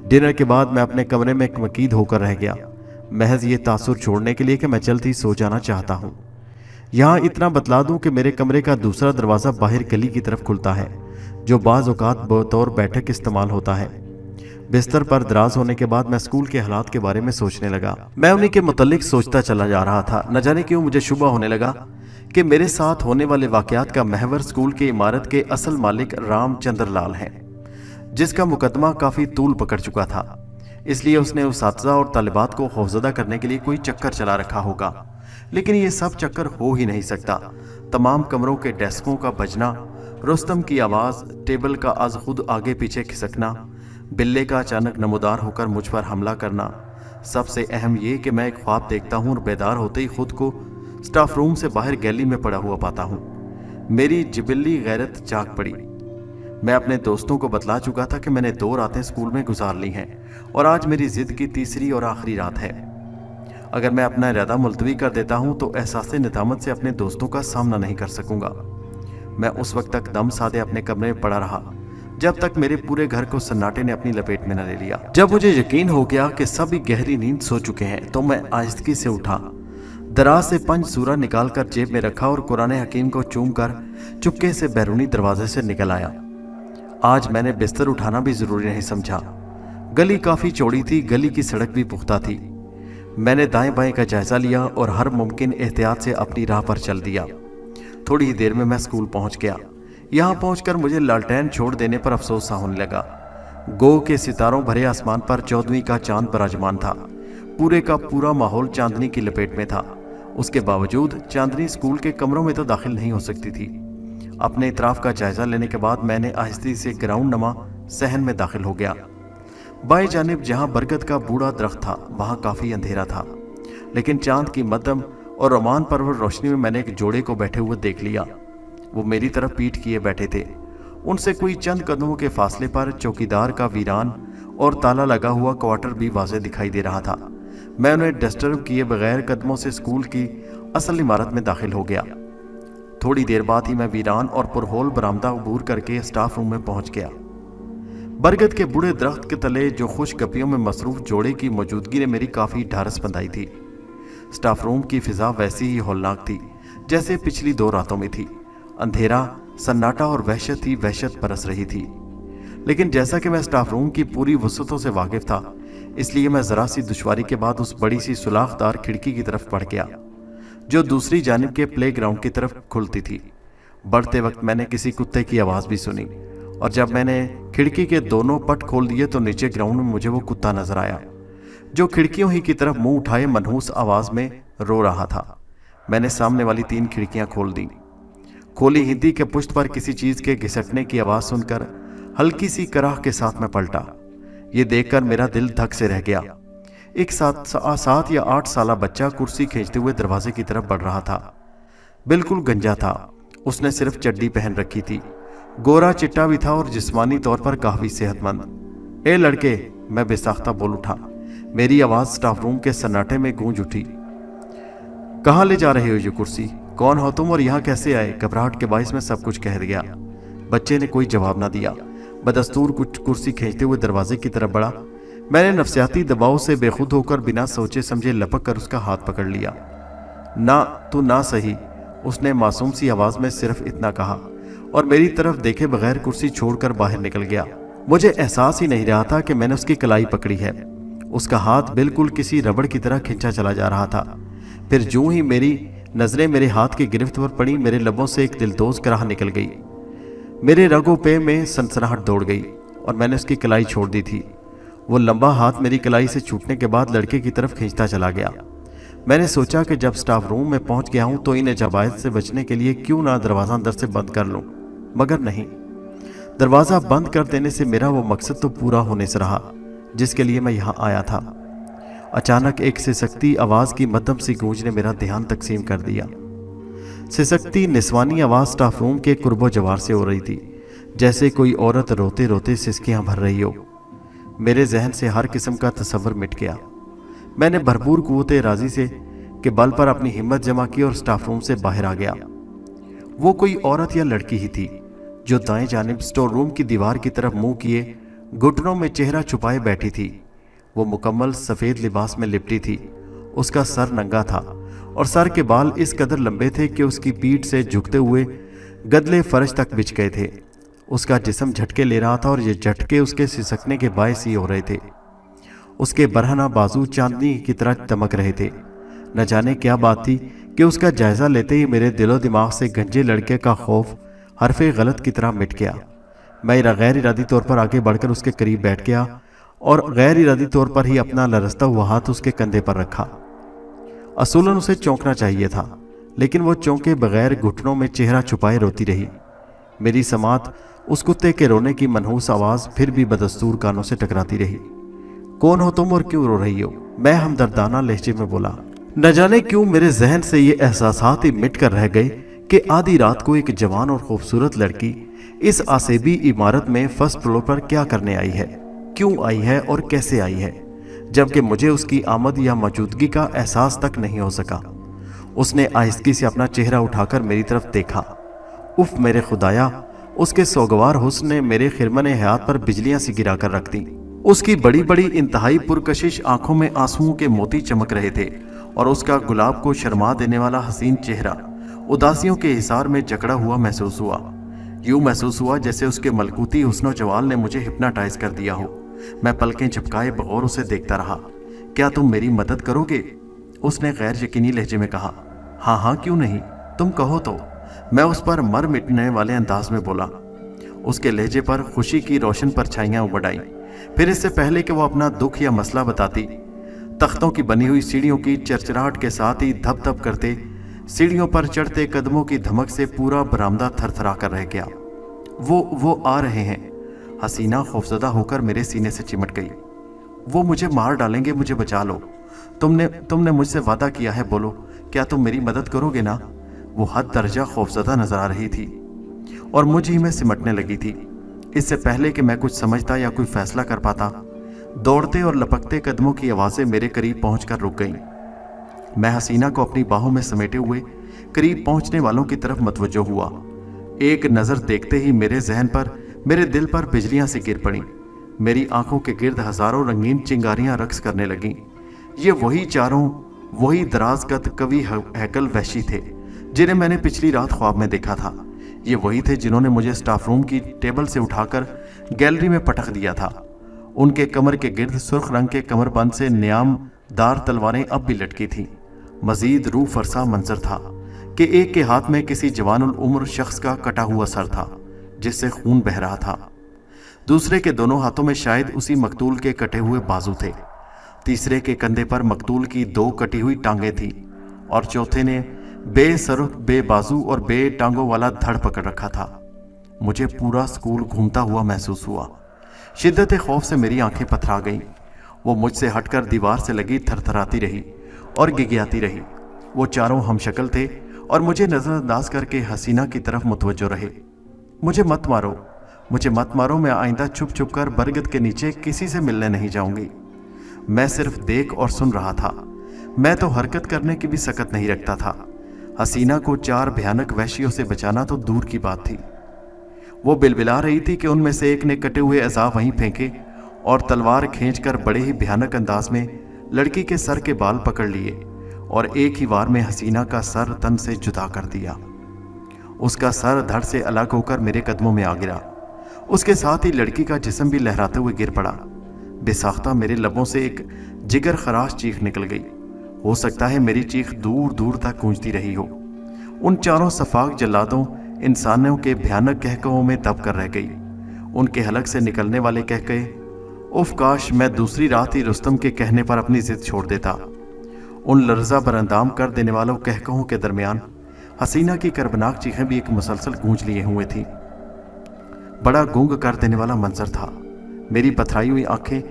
ڈنر کے بعد میں اپنے کمرے میں مکید ہو کر رہ گیا، محض یہ تاثر چھوڑنے کے لیے کہ میں جلد ہی سو جانا چاہتا ہوں۔ یہاں اتنا بتلا دوں کہ میرے کمرے کا دوسرا دروازہ باہر گلی کی طرف کھلتا ہے، جو بعض اوقات بطور بیٹھک استعمال ہوتا ہے۔ بستر پر دراز ہونے کے بعد میں اسکول کے حالات کے بارے میں سوچنے لگا۔ میں انہی کے متعلق سوچتا چلا جا رہا تھا۔ نہ جانے کیوں مجھے شبہ ہونے لگا کہ میرے ساتھ ہونے والے واقعات کا محور اسکول کی عمارت کے اصل مالک رام چندر لال ہیں، جس کا مقدمہ کافی طول پکڑ چکا تھا۔ اس لیے اس نے اساتذہ اور طالبات کو خوفزدہ کرنے کے لیے کوئی چکر چلا رکھا ہوگا، لیکن یہ سب چکر ہو ہی نہیں سکتا۔ تمام کمروں کے ڈیسکوں کا بجنا، رستم کی آواز، ٹیبل کا از خود آگے پیچھے کھسکنا، बिल्ले का अचानक नमूदार होकर मुझ पर हमला करना, सबसे अहम ये कि मैं एक ख्वाब देखता हूँ और बेदार होते ही खुद को स्टाफ रूम से बाहर गैली में पड़ा हुआ पाता हूँ। मेरी जिबिल्ली गैरत जाग पड़ी। मैं अपने दोस्तों को बतला चुका था कि मैंने 2 रातें स्कूल में गुजार ली हैं और आज मेरी जिद की तीसरी और आखिरी रात है। अगर मैं अपना इरादा मुलतवी कर देता हूँ तो एहसास निदामत से अपने दोस्तों का सामना नहीं कर सकूंगा। मैं उस वक्त तक दम साधे अपने कमरे में पड़ा रहा जब तक मेरे पूरे घर को सन्नाटे ने अपनी लपेट में न ले लिया। जब मुझे यकीन हो गया कि सभी गहरी नींद सो चुके हैं तो मैं आहिस्तगी से उठा, दराज से 5 सूरा निकालकर जेब में रखा और कुरान हकीम को चूम कर चुपके से बैरूनी दरवाजे से निकल आया। आज मैंने बिस्तर उठाना भी जरूरी नहीं समझा। गली काफी चौड़ी थी, गली की सड़क भी पुख्ता थी। मैंने दाएं बाएं का जायजा लिया और हर मुमकिन एहतियात से अपनी राह पर चल दिया। थोड़ी ही देर में मैं स्कूल पहुंच गया। यहां पहुंचकर मुझे लालटेन छोड़ देने पर अफसोस सा होने लगा। गो के सितारों भरे आसमान पर 14वीं का चांद बराजमान था। पूरे का पूरा माहौल चांदनी की लपेट में था। उसके बावजूद चांदनी स्कूल के कमरों में तो दाखिल नहीं हो सकती थी। अपने इतराफ का जायजा लेने के बाद मैंने आहिस्ती से ग्राउंड नमा सहन में दाखिल हो गया। बाएं जानिब जहां बरगद का बूढ़ा दरख्त था वहां काफी अंधेरा था, लेकिन चांद की मध्यम और रोमान परवर रोशनी में मैंने एक जोड़े को बैठे हुए देख लिया। वो मेरी तरफ पीठ किए बैठे थे। उनसे कोई चंद कदमों के फासले पर चौकीदार का वीरान और ताला लगा हुआ क्वार्टर भी वाज़ेह दिखाई दे रहा था। मैं उन्हें डिस्टर्ब किए बगैर कदमों से स्कूल की असल इमारत में दाखिल हो गया। थोड़ी देर बाद ही मैं वीरान और पुरहोल बरामदा अबूर करके स्टाफ रूम में पहुंच गया। बरगद के बूढ़े दरख्त के तले जो खुश गपियों में मसरूफ जोड़े की मौजूदगी ने मेरी काफ़ी ढारस बंधाई थी। स्टाफ रूम की फिजा वैसी ही हौलनाक थी जैसे पिछली 2 रातों में थी। अंधेरा, सन्नाटा और वहशत ही वहशत बरस रही थी। लेकिन जैसा कि मैं स्टाफ रूम की पूरी वसअतों से वाकिफ था, इसलिए मैं ज़रा सी दुश्वारी के बाद उस बड़ी सी सुलाखदार खिड़की की तरफ बढ़ गया जो दूसरी जानिब के प्ले ग्राउंड की तरफ खुलती थी। बढ़ते वक्त मैंने किसी कुत्ते की आवाज़ भी सुनी और जब मैंने खिड़की के दोनों पट खोल दिए तो नीचे ग्राउंड में मुझे वो कुत्ता नजर आया जो खिड़कियों ही की तरफ मुंह उठाए मनहूस आवाज़ में रो रहा था। मैंने सामने वाली 3 खिड़कियां खोल दी। खोली हिंदी के पुष्ट पर किसी चीज़ के घिसटने की आवाज़ सुनकर हल्की सी कराह के साथ मैं पलटा। ये देखकर मेरा दिल धक से रह गया। एक 7 या 8 साला बच्चा कुर्सी खींचते हुए दरवाजे की तरफ बढ़ रहा था। बिल्कुल गंजा था। उसने सिर्फ चड्डी पहन रखी थी। गोरा चिट्टा भी था और जिस्मानी तौर पर काफी सेहतमंद। ए लड़के, मैं बेसाख्ता बोल उठा। मेरी आवाज स्टाफ रूम के सन्नाटे में गूंज उठी। कहाँ ले जा रहे हो ये कुर्सी? कौन हो तुम और यहाँ कैसे आए? घबराहट के बाइस में सब कुछ कह दिया। बच्चे ने कोई जवाब ना दिया। बदस्तूर कुछ कुर्सी खींचते हुए दरवाजे की तरफ बढ़ा। मैंने नफसियाती दबाव से बेखुद होकर बिना सोचे समझे लपक कर उसका हाथ पकड़ लिया। ना, तू ना सही, उसने मासूम सी आवाज में सिर्फ इतना कहा और मेरी तरफ देखे बगैर कुर्सी छोड़कर बाहर निकल गया। मुझे एहसास ही नहीं रहा था कि मैंने उसकी कलाई पकड़ी है। उसका हाथ बिल्कुल किसी रबड़ की तरह खींचा चला जा रहा था। फिर यूं ही मेरी नजरें मेरे हाथ की गिरफ्त पर पड़ी, मेरे लबों से एक दिलदोज कराह निकल गई। मेरे रगों पे में सनसनाहट दौड़ गई और मैंने उसकी कलाई छोड़ दी थी। वो लंबा हाथ मेरी कलाई से छूटने के बाद लड़के की तरफ खींचता चला गया। मैंने सोचा कि जब स्टाफ रूम में पहुंच गया हूं तो इन जबायत से बचने के लिए क्यों ना दरवाज़ा अंदर से बंद कर लूं, मगर नहीं। दरवाज़ा बंद कर देने से मेरा वो मकसद तो पूरा होने से रहा जिसके लिए मैं यहाँ आया था। अचानक एक सिसकती आवाज़ की मध्यम सी गूंज ने मेरा ध्यान तकसीम कर दिया। सिसकती निस्वानी आवाज़ स्टाफ रूम के कुर्बो जवार से हो रही थी, जैसे कोई औरत रोते रोते सिसकियाँ भर रही हो। मेरे जहन से हर किस्म का तसव्वुर मिट गया। मैंने भरपूर कुव्वत राजी से के बल पर अपनी हिम्मत जमा की और स्टाफ रूम से बाहर आ गया। वो कोई औरत या लड़की ही थी जो दाएं जानिब स्टोर रूम की दीवार की तरफ मुंह किए घुटनों में चेहरा छुपाए बैठी थी। वो मुकम्मल सफ़ेद लिबास में लिपटी थी। उसका सर नंगा था और सर के बाल इस कदर लंबे थे कि उसकी पीठ से झुकते हुए गदले फर्श तक बिछ गए थे। उसका जिस्म झटके ले रहा था और ये झटके उसके सिसकने के बायस ही हो रहे थे। उसके बरहना बाजू चांदनी की तरह चमक रहे थे। न जाने क्या बात थी कि उसका जायजा लेते ही मेरे दिलो दिमाग से गंजे लड़के का खौफ हरफे गलत की तरह मिट गया। मैं गैर इरादी तौर पर आगे बढ़कर उसके करीब बैठ गया और गैर इरादी तौर पर ही अपना लरसता हुआ हाथ उसके कंधे पर रखा। असूलन उसे चौंकना चाहिए था, लेकिन वो चौंके बगैर घुटनों में चेहरा छुपाए रोती रही। मेरी समात उस कुत्ते के रोने की मनहूस आवाज़ फिर भी बदस्तूर कानों से टकराती रही। कौन हो तुम और क्यों रो रही हो? मैं हमदर्दाना लहजे में बोला। न जाने क्यों मेरे जहन से ये एहसासात ही मिट कर रह गए कि आधी रात को एक जवान और खूबसूरत लड़की इस आसेबी इमारत में फर्स्ट फ्लोर पर क्या करने आई है, क्यों आई है और कैसे आई है, जबकि मुझे उसकी आमद या मौजूदगी का एहसास तक नहीं हो सका। उसने आहिस्ती से अपना चेहरा उठाकर मेरी तरफ देखा। उफ मेरे खुदाया, उसके सोगवार हुस्न ने मेरे खिरमने हयात पर बिजलियां सी गिरा कर रख दी। उसकी बड़ी बड़ी इंतहाई पुरकशिश आंखों में आंसुओं के मोती चमक रहे थे और उसका गुलाब को शर्मा देने वाला हसीन चेहरा उदासियों के हिसार में जकड़ा हुआ महसूस हुआ। यूं महसूस हुआ जैसे उसके मलकूती हुस्न जवाल ने मुझे हिप्नाटाइज कर दिया हो। मैं पलकें झपकाए बगौर उसे देखता रहा। क्या तुम मेरी मदद करोगे? उसने गैर यकीनी लहजे में कहा। हाँ हाँ क्यों नहीं, तुम कहो तो, मैं उस पर मर मिटने वाले अंदाज में बोला। उसके लहजे पर खुशी की रोशन परछाइयां उमड़ आईं। फिर इससे पहले कि वो अपना दुख या मसला बताती, तख्तों की बनी हुई सीढ़ियों की चरचराहट के साथ ही धप धप करते सीढ़ियों पर चढ़ते कदमों की धमक से पूरा बरामदा थरथरा कर रह गया। वो आ रहे हैं। हसीना खौफजदा होकर मेरे सीने से चिमट गई। वो मुझे मार डालेंगे, मुझे बचा लो। तुमने मुझसे वादा किया है, बोलो क्या तुम मेरी मदद करोगे ना? वो हद दर्जा खौफजदा नजर आ रही थी और मुझ ही में सिमटने लगी थी। इससे पहले कि मैं कुछ समझता या कोई फैसला कर पाता, दौड़ते और लपकते कदमों की आवाज़ें मेरे करीब पहुंचकर रुक गईं। मैं हसीना को अपनी बाहों में समेटे हुए करीब पहुंचने वालों की तरफ मतवज्जो हुआ। एक नज़र देखते ही मेरे जहन पर, मेरे दिल पर बिजलियां सी गिर पड़ीं। मेरी आंखों के गिर्द हजारों रंगीन चिंगारियां रक्स करने लगीं। ये वही चारों, वही दराज कद कवि हैकल वहशी थे जिन्हें मैंने पिछली रात ख्वाब में देखा था। ये वही थे जिन्होंने मुझे स्टाफ रूम की टेबल से उठाकर गैलरी में पटक दिया था। उनके कमर के गिर्द सुर्ख रंग के कमरबंद से न्यामदार तलवारें अब भी लटकी थीं। मजीद रूह फरसा मंजर था कि एक के हाथ में किसी जवानुल उम्र शख्स का कटा हुआ सर था जिससे खून बह रहा था। दूसरे के दोनों हाथों में शायद उसी मकतूल के कटे हुए बाजू थे। तीसरे के कंधे पर मकतूल की 2 कटी हुई टांगें थीं और चौथे ने बेसर, बेबाजू और बे टांगों वाला धड़ पकड़ रखा था। मुझे पूरा स्कूल घूमता हुआ महसूस हुआ। शिद्दत खौफ से मेरी आंखें पथरा गईं। वो मुझसे हटकर दीवार से लगी थरथराती रही और गिगियाती रही। वो चारों हमशक्ल थे और मुझे नज़रअंदाज करके हसीना की तरफ मुतवज्जो रहे। मुझे मत मारो, मुझे मत मारो, मैं आइंदा छुप छुप कर बरगद के नीचे किसी से मिलने नहीं जाऊंगी। मैं सिर्फ देख और सुन रहा था। मैं तो हरकत करने की भी सकत नहीं रखता था। हसीना को 4 भयानक वहशियों से बचाना तो दूर की बात थी। वो बिलबिला रही थी कि उनमें से एक ने कटे हुए अज़ा वहीं फेंके और तलवार खींचकर बड़े ही भयानक अंदाज में लड़की के सर के बाल पकड़ लिए और एक ही वार में हसीना का सर तन से जुदा कर दिया। उसका सर धड़ से अलग होकर मेरे कदमों में आ गिरा। उसके साथ ही लड़की का जिस्म भी लहराते हुए गिर पड़ा। बेसाख्ता मेरे लबों से एक जिगर खराश चीख निकल गई। हो सकता है मेरी चीख दूर दूर तक गूंजती रही हो। उन चारों सफाक जल्लादों इंसानों के भयानक कहकहों में दब कर रह गई। उनके हलक से निकलने वाले कहकहे, उफ काश मैं दूसरी रात ही रुस्तम के कहने पर अपनी जिद छोड़ देता। उन लर्जा बरंदाम कर देने वालों कहकहों के दरमियान हसीना की कर्बनाक चीखें भी एक मुसलसल गूंज लिए हुए थी। बड़ा गूंग कर देने वाला मंजर था। मेरी पथराई हुई आंखें,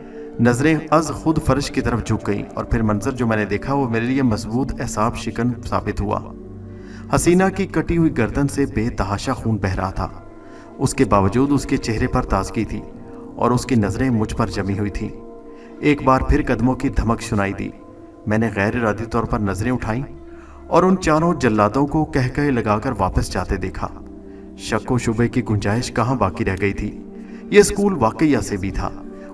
नजरें अज खुद फर्श की तरफ झुक गईं और फिर मंजर जो मैंने देखा वो मेरे लिए मजबूत एहसाब शिकन साबित हुआ। हसीना की कटी हुई गर्दन से बेतहाशा खून बह रहा था। उसके बावजूद उसके चेहरे पर ताजगी थी और उसकी नज़रें मुझ पर जमी हुई थीं। एक बार फिर कदमों की धमक सुनाई दी। मैंने गैर इरादी तौर पर नज़रें उठाईं और उन चारों जल्लादों को कहकहे लगाकर वापस जाते देखा। शक व शुबे की गुंजाइश कहाँ बाकी रह गई थी। यह स्कूल वाकई आसेबी था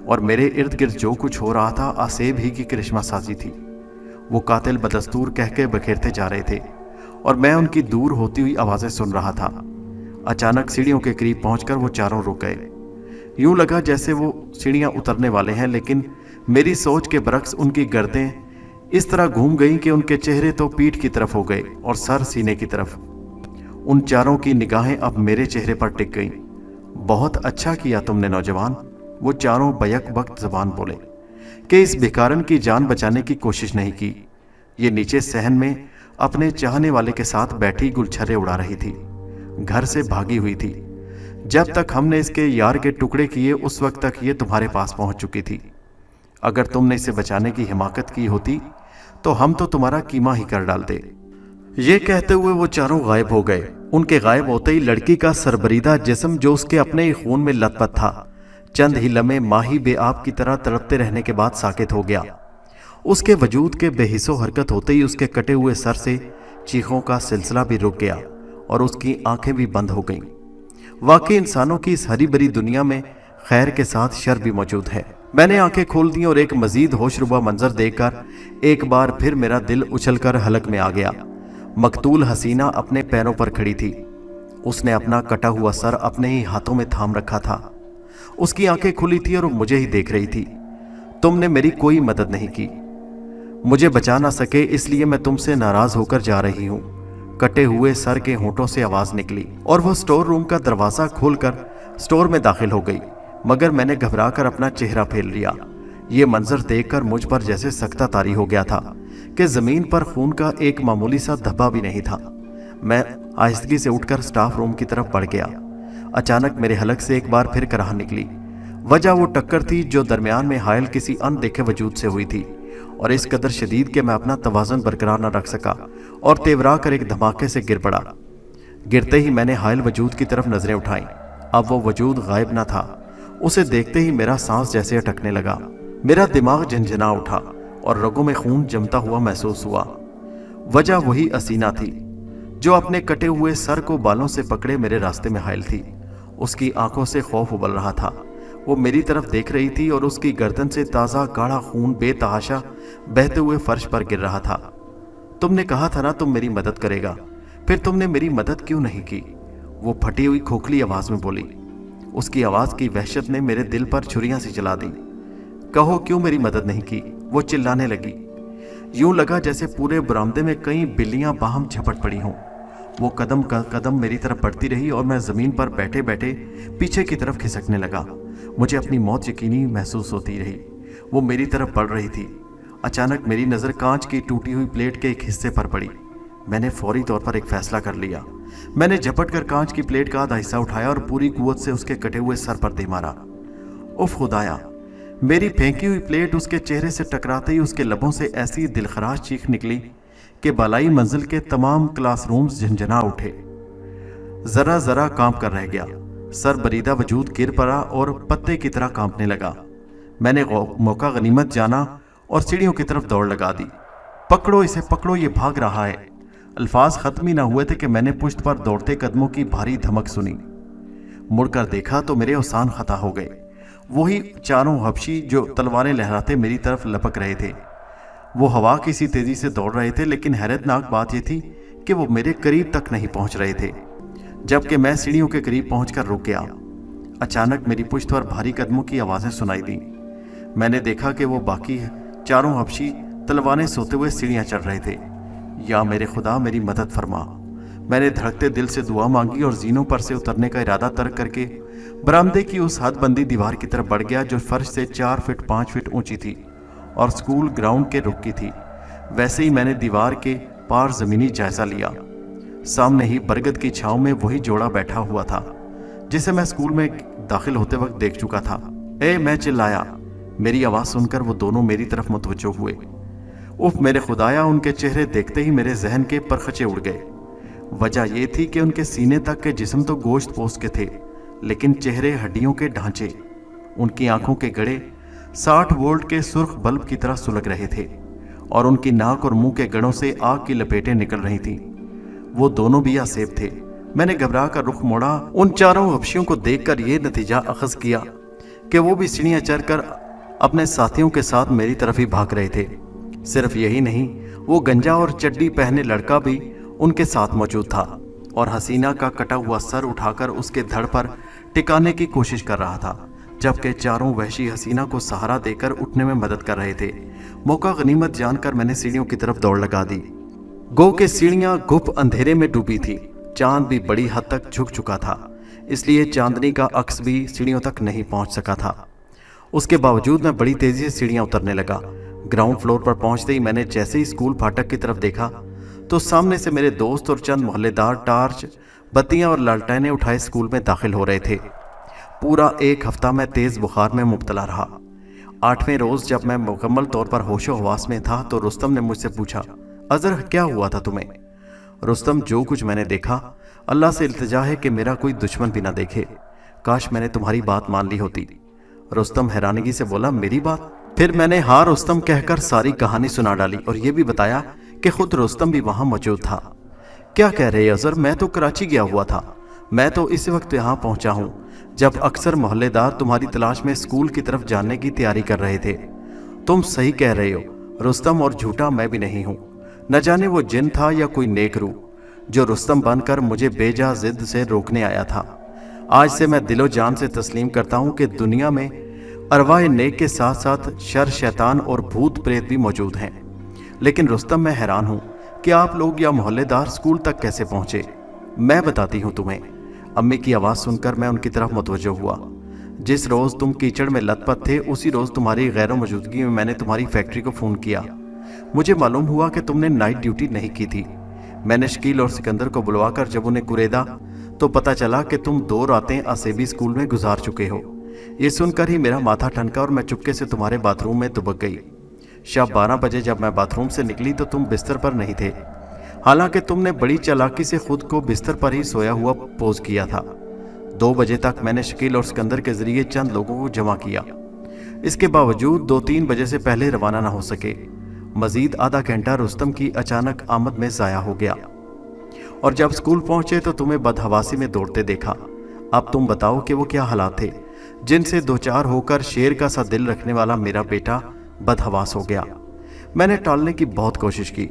और मेरे इर्द गिर्द जो कुछ हो रहा था आसेब ही की करिश्मा साजी थी। वो कातिल बदस्तूर कहके बखेरते जा रहे थे और मैं उनकी दूर होती हुई आवाज़ें सुन रहा था। अचानक सीढ़ियों के करीब पहुंचकर वो चारों रुक गए। यूं लगा जैसे वो सीढ़ियां उतरने वाले हैं, लेकिन मेरी सोच के बरक्स उनकी गर्दें इस तरह घूम गईं कि उनके चेहरे तो पीठ की तरफ हो गए और सर सीने की तरफ। उन चारों की निगाहें अब मेरे चेहरे पर टिक गईं। बहुत अच्छा किया तुमने नौजवान, वो चारों बैक वक्त जबान बोले, कि इस भिखारन की जान बचाने की कोशिश नहीं की। ये नीचे सहन में अपने चाहने वाले के साथ बैठी गुलछर्रे उड़ा रही थी। घर से भागी हुई थी। जब तक हमने इसके यार के टुकड़े किए उस वक्त तक ये तुम्हारे पास पहुंच चुकी थी। अगर तुमने इसे बचाने की हिमाकत की होती तो हम तो तुम्हारा कीमा ही कर डालते। ये कहते हुए वो चारों गायब हो गए। उनके गायब होते ही लड़की का सरबरीदा जिस्म, जो उसके अपने ही खून में लथपथ था, चंद ही लम्हे माही बेआब की तरह तड़पते रहने के बाद साकित हो गया। उसके वजूद के बेहिस्सो हरकत होते ही उसके कटे हुए सर से चीखों का सिलसिला भी रुक गया और उसकी आंखें भी बंद हो गईं। वाकई इंसानों की इस हरी भरी दुनिया में खैर के साथ शर भी मौजूद है। मैंने आंखें खोल दी और एक मजीद होशरुबा मंजर देखकर एक बार फिर मेरा दिल उछलकर हलक में आ गया। मकतूल हसीना अपने पैरों पर खड़ी थी। उसने अपना कटा हुआ सर अपने ही हाथों में थाम रखा था। उसकी आंखें खुली थी और मुझे ही देख रही थी। तुमने मेरी कोई मदद नहीं की, मुझे बचा ना सके, इसलिए मैं तुमसे नाराज होकर जा रही हूं। कटे हुए सर के होंठों से आवाज निकली और वह स्टोर रूम का दरवाजा खोलकर स्टोर में दाखिल हो गई, मगर मैंने घबराकर अपना चेहरा फेर लिया। ये मंजर देखकर मुझ पर जैसे सख्ता तारी हो गया था कि जमीन पर खून का एक मामूली सा धब्बा भी नहीं था। मैं आहिस्तगी से उठकर स्टाफ रूम की तरफ बढ़ गया। अचानक मेरे हलक से एक बार फिर कराह निकली। वजह वो टक्कर थी जो दरमियान में हायल किसी अनदेखे वजूद से हुई थी और इस कदर शदीद कि मैं अपना तवाज़ुन बरकरार न रख सका और तेवरा कर एक धमाके से गिर पड़ा। गिरते ही मैंने हायल वजूद की तरफ नजरें उठाईं। अब वो वजूद गायब न था। उसे देखते ही मेरा सांस जैसे अटकने लगा। मेरा दिमाग झंझना उठा और रगों में खून जमता हुआ महसूस हुआ। वजह वही हसीना थी जो अपने कटे हुए सर को बालों से पकड़े मेरे रास्ते में हायल थी। उसकी आंखों से खौफ उबल रहा था। वो मेरी तरफ देख रही थी और उसकी गर्दन से ताज़ा गाढ़ा खून बेतहाशा बहते हुए फर्श पर गिर रहा था। तुमने कहा था ना तुम मेरी मदद करेगा, फिर तुमने मेरी मदद क्यों नहीं की? वो फटी हुई खोखली आवाज में बोली। उसकी आवाज की वहशत ने मेरे दिल पर छुरियां सी चला दी। कहो क्यों मेरी मदद नहीं की? वो चिल्लाने लगी। यूं लगा जैसे पूरे बरामदे में कई बिल्लियां बाहम झपट पड़ी हों। वो कदम का कदम मेरी तरफ बढ़ती रही और मैं जमीन पर बैठे बैठे पीछे की तरफ खिसकने लगा। मुझे अपनी मौत यकीनी महसूस होती रही। वो मेरी तरफ बढ़ रही थी। अचानक मेरी नज़र कांच की टूटी हुई प्लेट के एक हिस्से पर पड़ी। मैंने फौरी तौर पर एक फैसला कर लिया। मैंने झपट कर कांच की प्लेट का आधा हिस्सा उठाया और पूरी कुव्वत से उसके कटे हुए सर पर दे मारा। उफ खुदाया! मेरी फेंकी हुई प्लेट उसके चेहरे से टकराते ही उसके लबों से ऐसी दिलखराश चीख निकली कि बालाई मंजिल के तमाम क्लासरूम्स झंझना उठे। जरा जरा कांप कर रह गया। सर बरीदा वजूद गिर पड़ा और पत्ते की तरह कांपने लगा। मैंने मौका गनीमत जाना और सीढ़ियों की तरफ दौड़ लगा दी। पकड़ो इसे, पकड़ो, ये भाग रहा है। अल्फाज खत्म ही ना हुए थे कि मैंने पुश्त पर दौड़ते कदमों की भारी धमक सुनी। मुड़कर देखा तो मेरे औसान खता हो गए। वही चारों हबशी जो तलवारें लहराते मेरी तरफ लपक रहे थे। वो हवा की सी तेजी से दौड़ रहे थे, लेकिन हैरतनाक बात यह थी कि वो मेरे करीब तक नहीं पहुंच रहे थे। जबकि मैं सीढ़ियों के करीब पहुंचकर रुक गया। अचानक मेरी पुश्त पर भारी कदमों की आवाजें सुनाई दी। मैंने देखा कि वो बाकी चारों हबशी तलवारें सोते हुए सीढ़ियां चढ़ रहे थे। या मेरे खुदा, मेरी मदद फरमा। मैंने धड़कते दिल से दुआ मांगी और जीनों पर से उतरने का इरादा तर्क करके बरामदे की उस हदबंदी दीवार की तरफ बढ़ गया जो फर्श से 4 फीट 5 फीट ऊंची थी और स्कूल ग्राउंड के रुख की थी। वैसे ही मैंने दीवार के पार जमीनी जायजा लिया। सामने ही बरगद की छांव में वही जोड़ा बैठा हुआ था जिसे मैं स्कूल में दाखिल होते वक्त देख चुका था। ए, मैं चिल्लाया। मेरी आवाज सुनकर वो दोनों मेरी तरफ मुतवज्जो हुए। उफ मेरे खुदाया! उनके चेहरे देखते ही मेरे जहन के परखचे उड़ गए। वजह यह थी कि उनके सीने तक के जिस्म तो गोश्त पोस्ट के थे, लेकिन चेहरे हड्डियों के ढांचे। उनकी आंखों के गड़े 60 वोल्ट के सुर्ख बल्ब की तरह सुलग रहे थे और उनकी नाक और मुंह के गड़ों से आग की लपेटें निकल रही थीं। वो दोनों भी आसेब थे। मैंने घबरा कर रुख मोड़ा। उन चारों हबशियों को देखकर यह नतीजा अखज़ किया कि वो भी सीढ़ियां चढ़कर अपने साथियों के साथ मेरी तरफ ही भाग रहे थे। सिर्फ यही नहीं, वो गंजा और चड्डी पहने लड़का भी उनके साथ मौजूद था और हसीना का कटा हुआ सर उठाकर उसके धड़ पर टिकाने की कोशिश कर रहा था, जबकि चारों वहशी हसीना को सहारा देकर उठने में मदद कर रहे थे। मौका गनीमत जानकर मैंने सीढ़ियों की तरफ दौड़ लगा दी। गो के सीढ़ियां गुप अंधेरे में डूबी थी। चांद भी बड़ी हद तक झुक चुका था, इसलिए चांदनी का अक्स भी सीढ़ियों तक नहीं पहुंच सका था। उसके बावजूद मैं बड़ी तेजी से सीढ़ियां उतरने लगा। ग्राउंड फ्लोर पर पहुंचते ही मैंने जैसे ही स्कूल फाटक की तरफ देखा तो सामने से मेरे दोस्त और चंद मोहल्लेदार टार्च बत्तियां और लालटेनें उठाए स्कूल में दाखिल हो रहे थे। पूरा एक हफ्ता मैं तेज बुखार में मुब्तला रहा। 8वें रोज जब मैं मुकम्मल तौर पर होशो हवास में था तो रुस्तम ने मुझसे पूछा, अजहर क्या हुआ था तुम्हें? रुस्तम, जो कुछ मैंने देखा, अल्लाह से इल्तिजा है कि मेरा कोई दुश्मन भी ना देखे। काश मैंने तुम्हारी बात मान ली होती। रुस्तम हैरानगी से बोला, मेरी बात? फिर मैंने हाँ रुस्तम कहकर सारी कहानी सुना डाली और ये भी बताया कि खुद रुस्तम भी वहां मौजूद था। क्या कह रहे अजहर, मैं तो कराची गया हुआ था। मैं तो इस वक्त यहाँ पहुंचा हूँ जब अक्सर मोहल्लेदार तुम्हारी तलाश में स्कूल की तरफ जाने की तैयारी कर रहे थे। तुम सही कह रहे हो रुस्तम, और झूठा मैं भी नहीं हूँ। न जाने वो जिन था या कोई नेक रूह जो रुस्तम बनकर मुझे बेजा जिद से रोकने आया था। आज से मैं दिलो जान से तस्लीम करता हूँ कि दुनिया में अरवाह नेक के साथ साथ शर, शैतान और भूत प्रेत भी मौजूद हैं। लेकिन रुस्तम, मैं हैरान हूँ कि आप लोग या मोहल्लेदार स्कूल तक कैसे पहुँचे। मैं बताती हूँ तुम्हें। अम्मी की आवाज़ सुनकर मैं उनकी तरफ मुतवज्जो हुआ। जिस रोज़ तुम कीचड़ में लथपथ थे उसी रोज़ तुम्हारी गैर मौजूदगी में मैंने तुम्हारी फैक्ट्री को फ़ोन किया। मुझे मालूम हुआ कि तुमने नाइट ड्यूटी नहीं की थी। मैंने शकील और सिकंदर को बुलवाकर जब उन्हें कुरेदा तो पता चला कि तुम 2 रातें असेबी स्कूल में गुजार चुके हो। ये सुनकर ही मेरा माथा ठनका और मैं चुपके से तुम्हारे बाथरूम में दुबक गई। शाम 12 बजे जब मैं बाथरूम से निकली तो तुम बिस्तर पर नहीं थे। हालांकि तुमने बड़ी चालाकी से खुद को बिस्तर पर ही सोया हुआ पोज किया था। 2 बजे तक मैंने शकील और सिकंदर के जरिए चंद लोगों को जमा किया। इसके बावजूद 2-3 बजे से पहले रवाना ना हो सके। मजीद आधा घंटा रुस्तम की अचानक आमद में ज़ाया हो गया और जब स्कूल पहुंचे तो तुम्हें बदहवासी में दौड़ते देखा। अब तुम बताओ कि वो क्या हालात थे जिनसे 2-4 होकर शेर का सा दिल रखने वाला मेरा बेटा बदहवास हो गया। मैंने टालने की बहुत कोशिश की,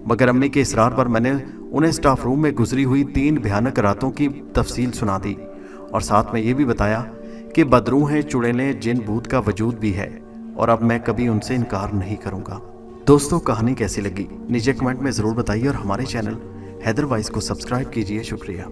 मगर अम्मी के इसरार पर मैंने उन्हें स्टाफ रूम में गुजरी हुई 3 भयानक रातों की तफसील सुना दी और साथ में ये भी बताया कि बदरूहें, चुड़ैलें, जिन भूत का वजूद भी है और अब मैं कभी उनसे इनकार नहीं करूँगा। दोस्तों, कहानी कैसी लगी नीचे कमेंट में ज़रूर बताइए और हमारे चैनल हैदर वॉइस को सब्सक्राइब कीजिए। शुक्रिया।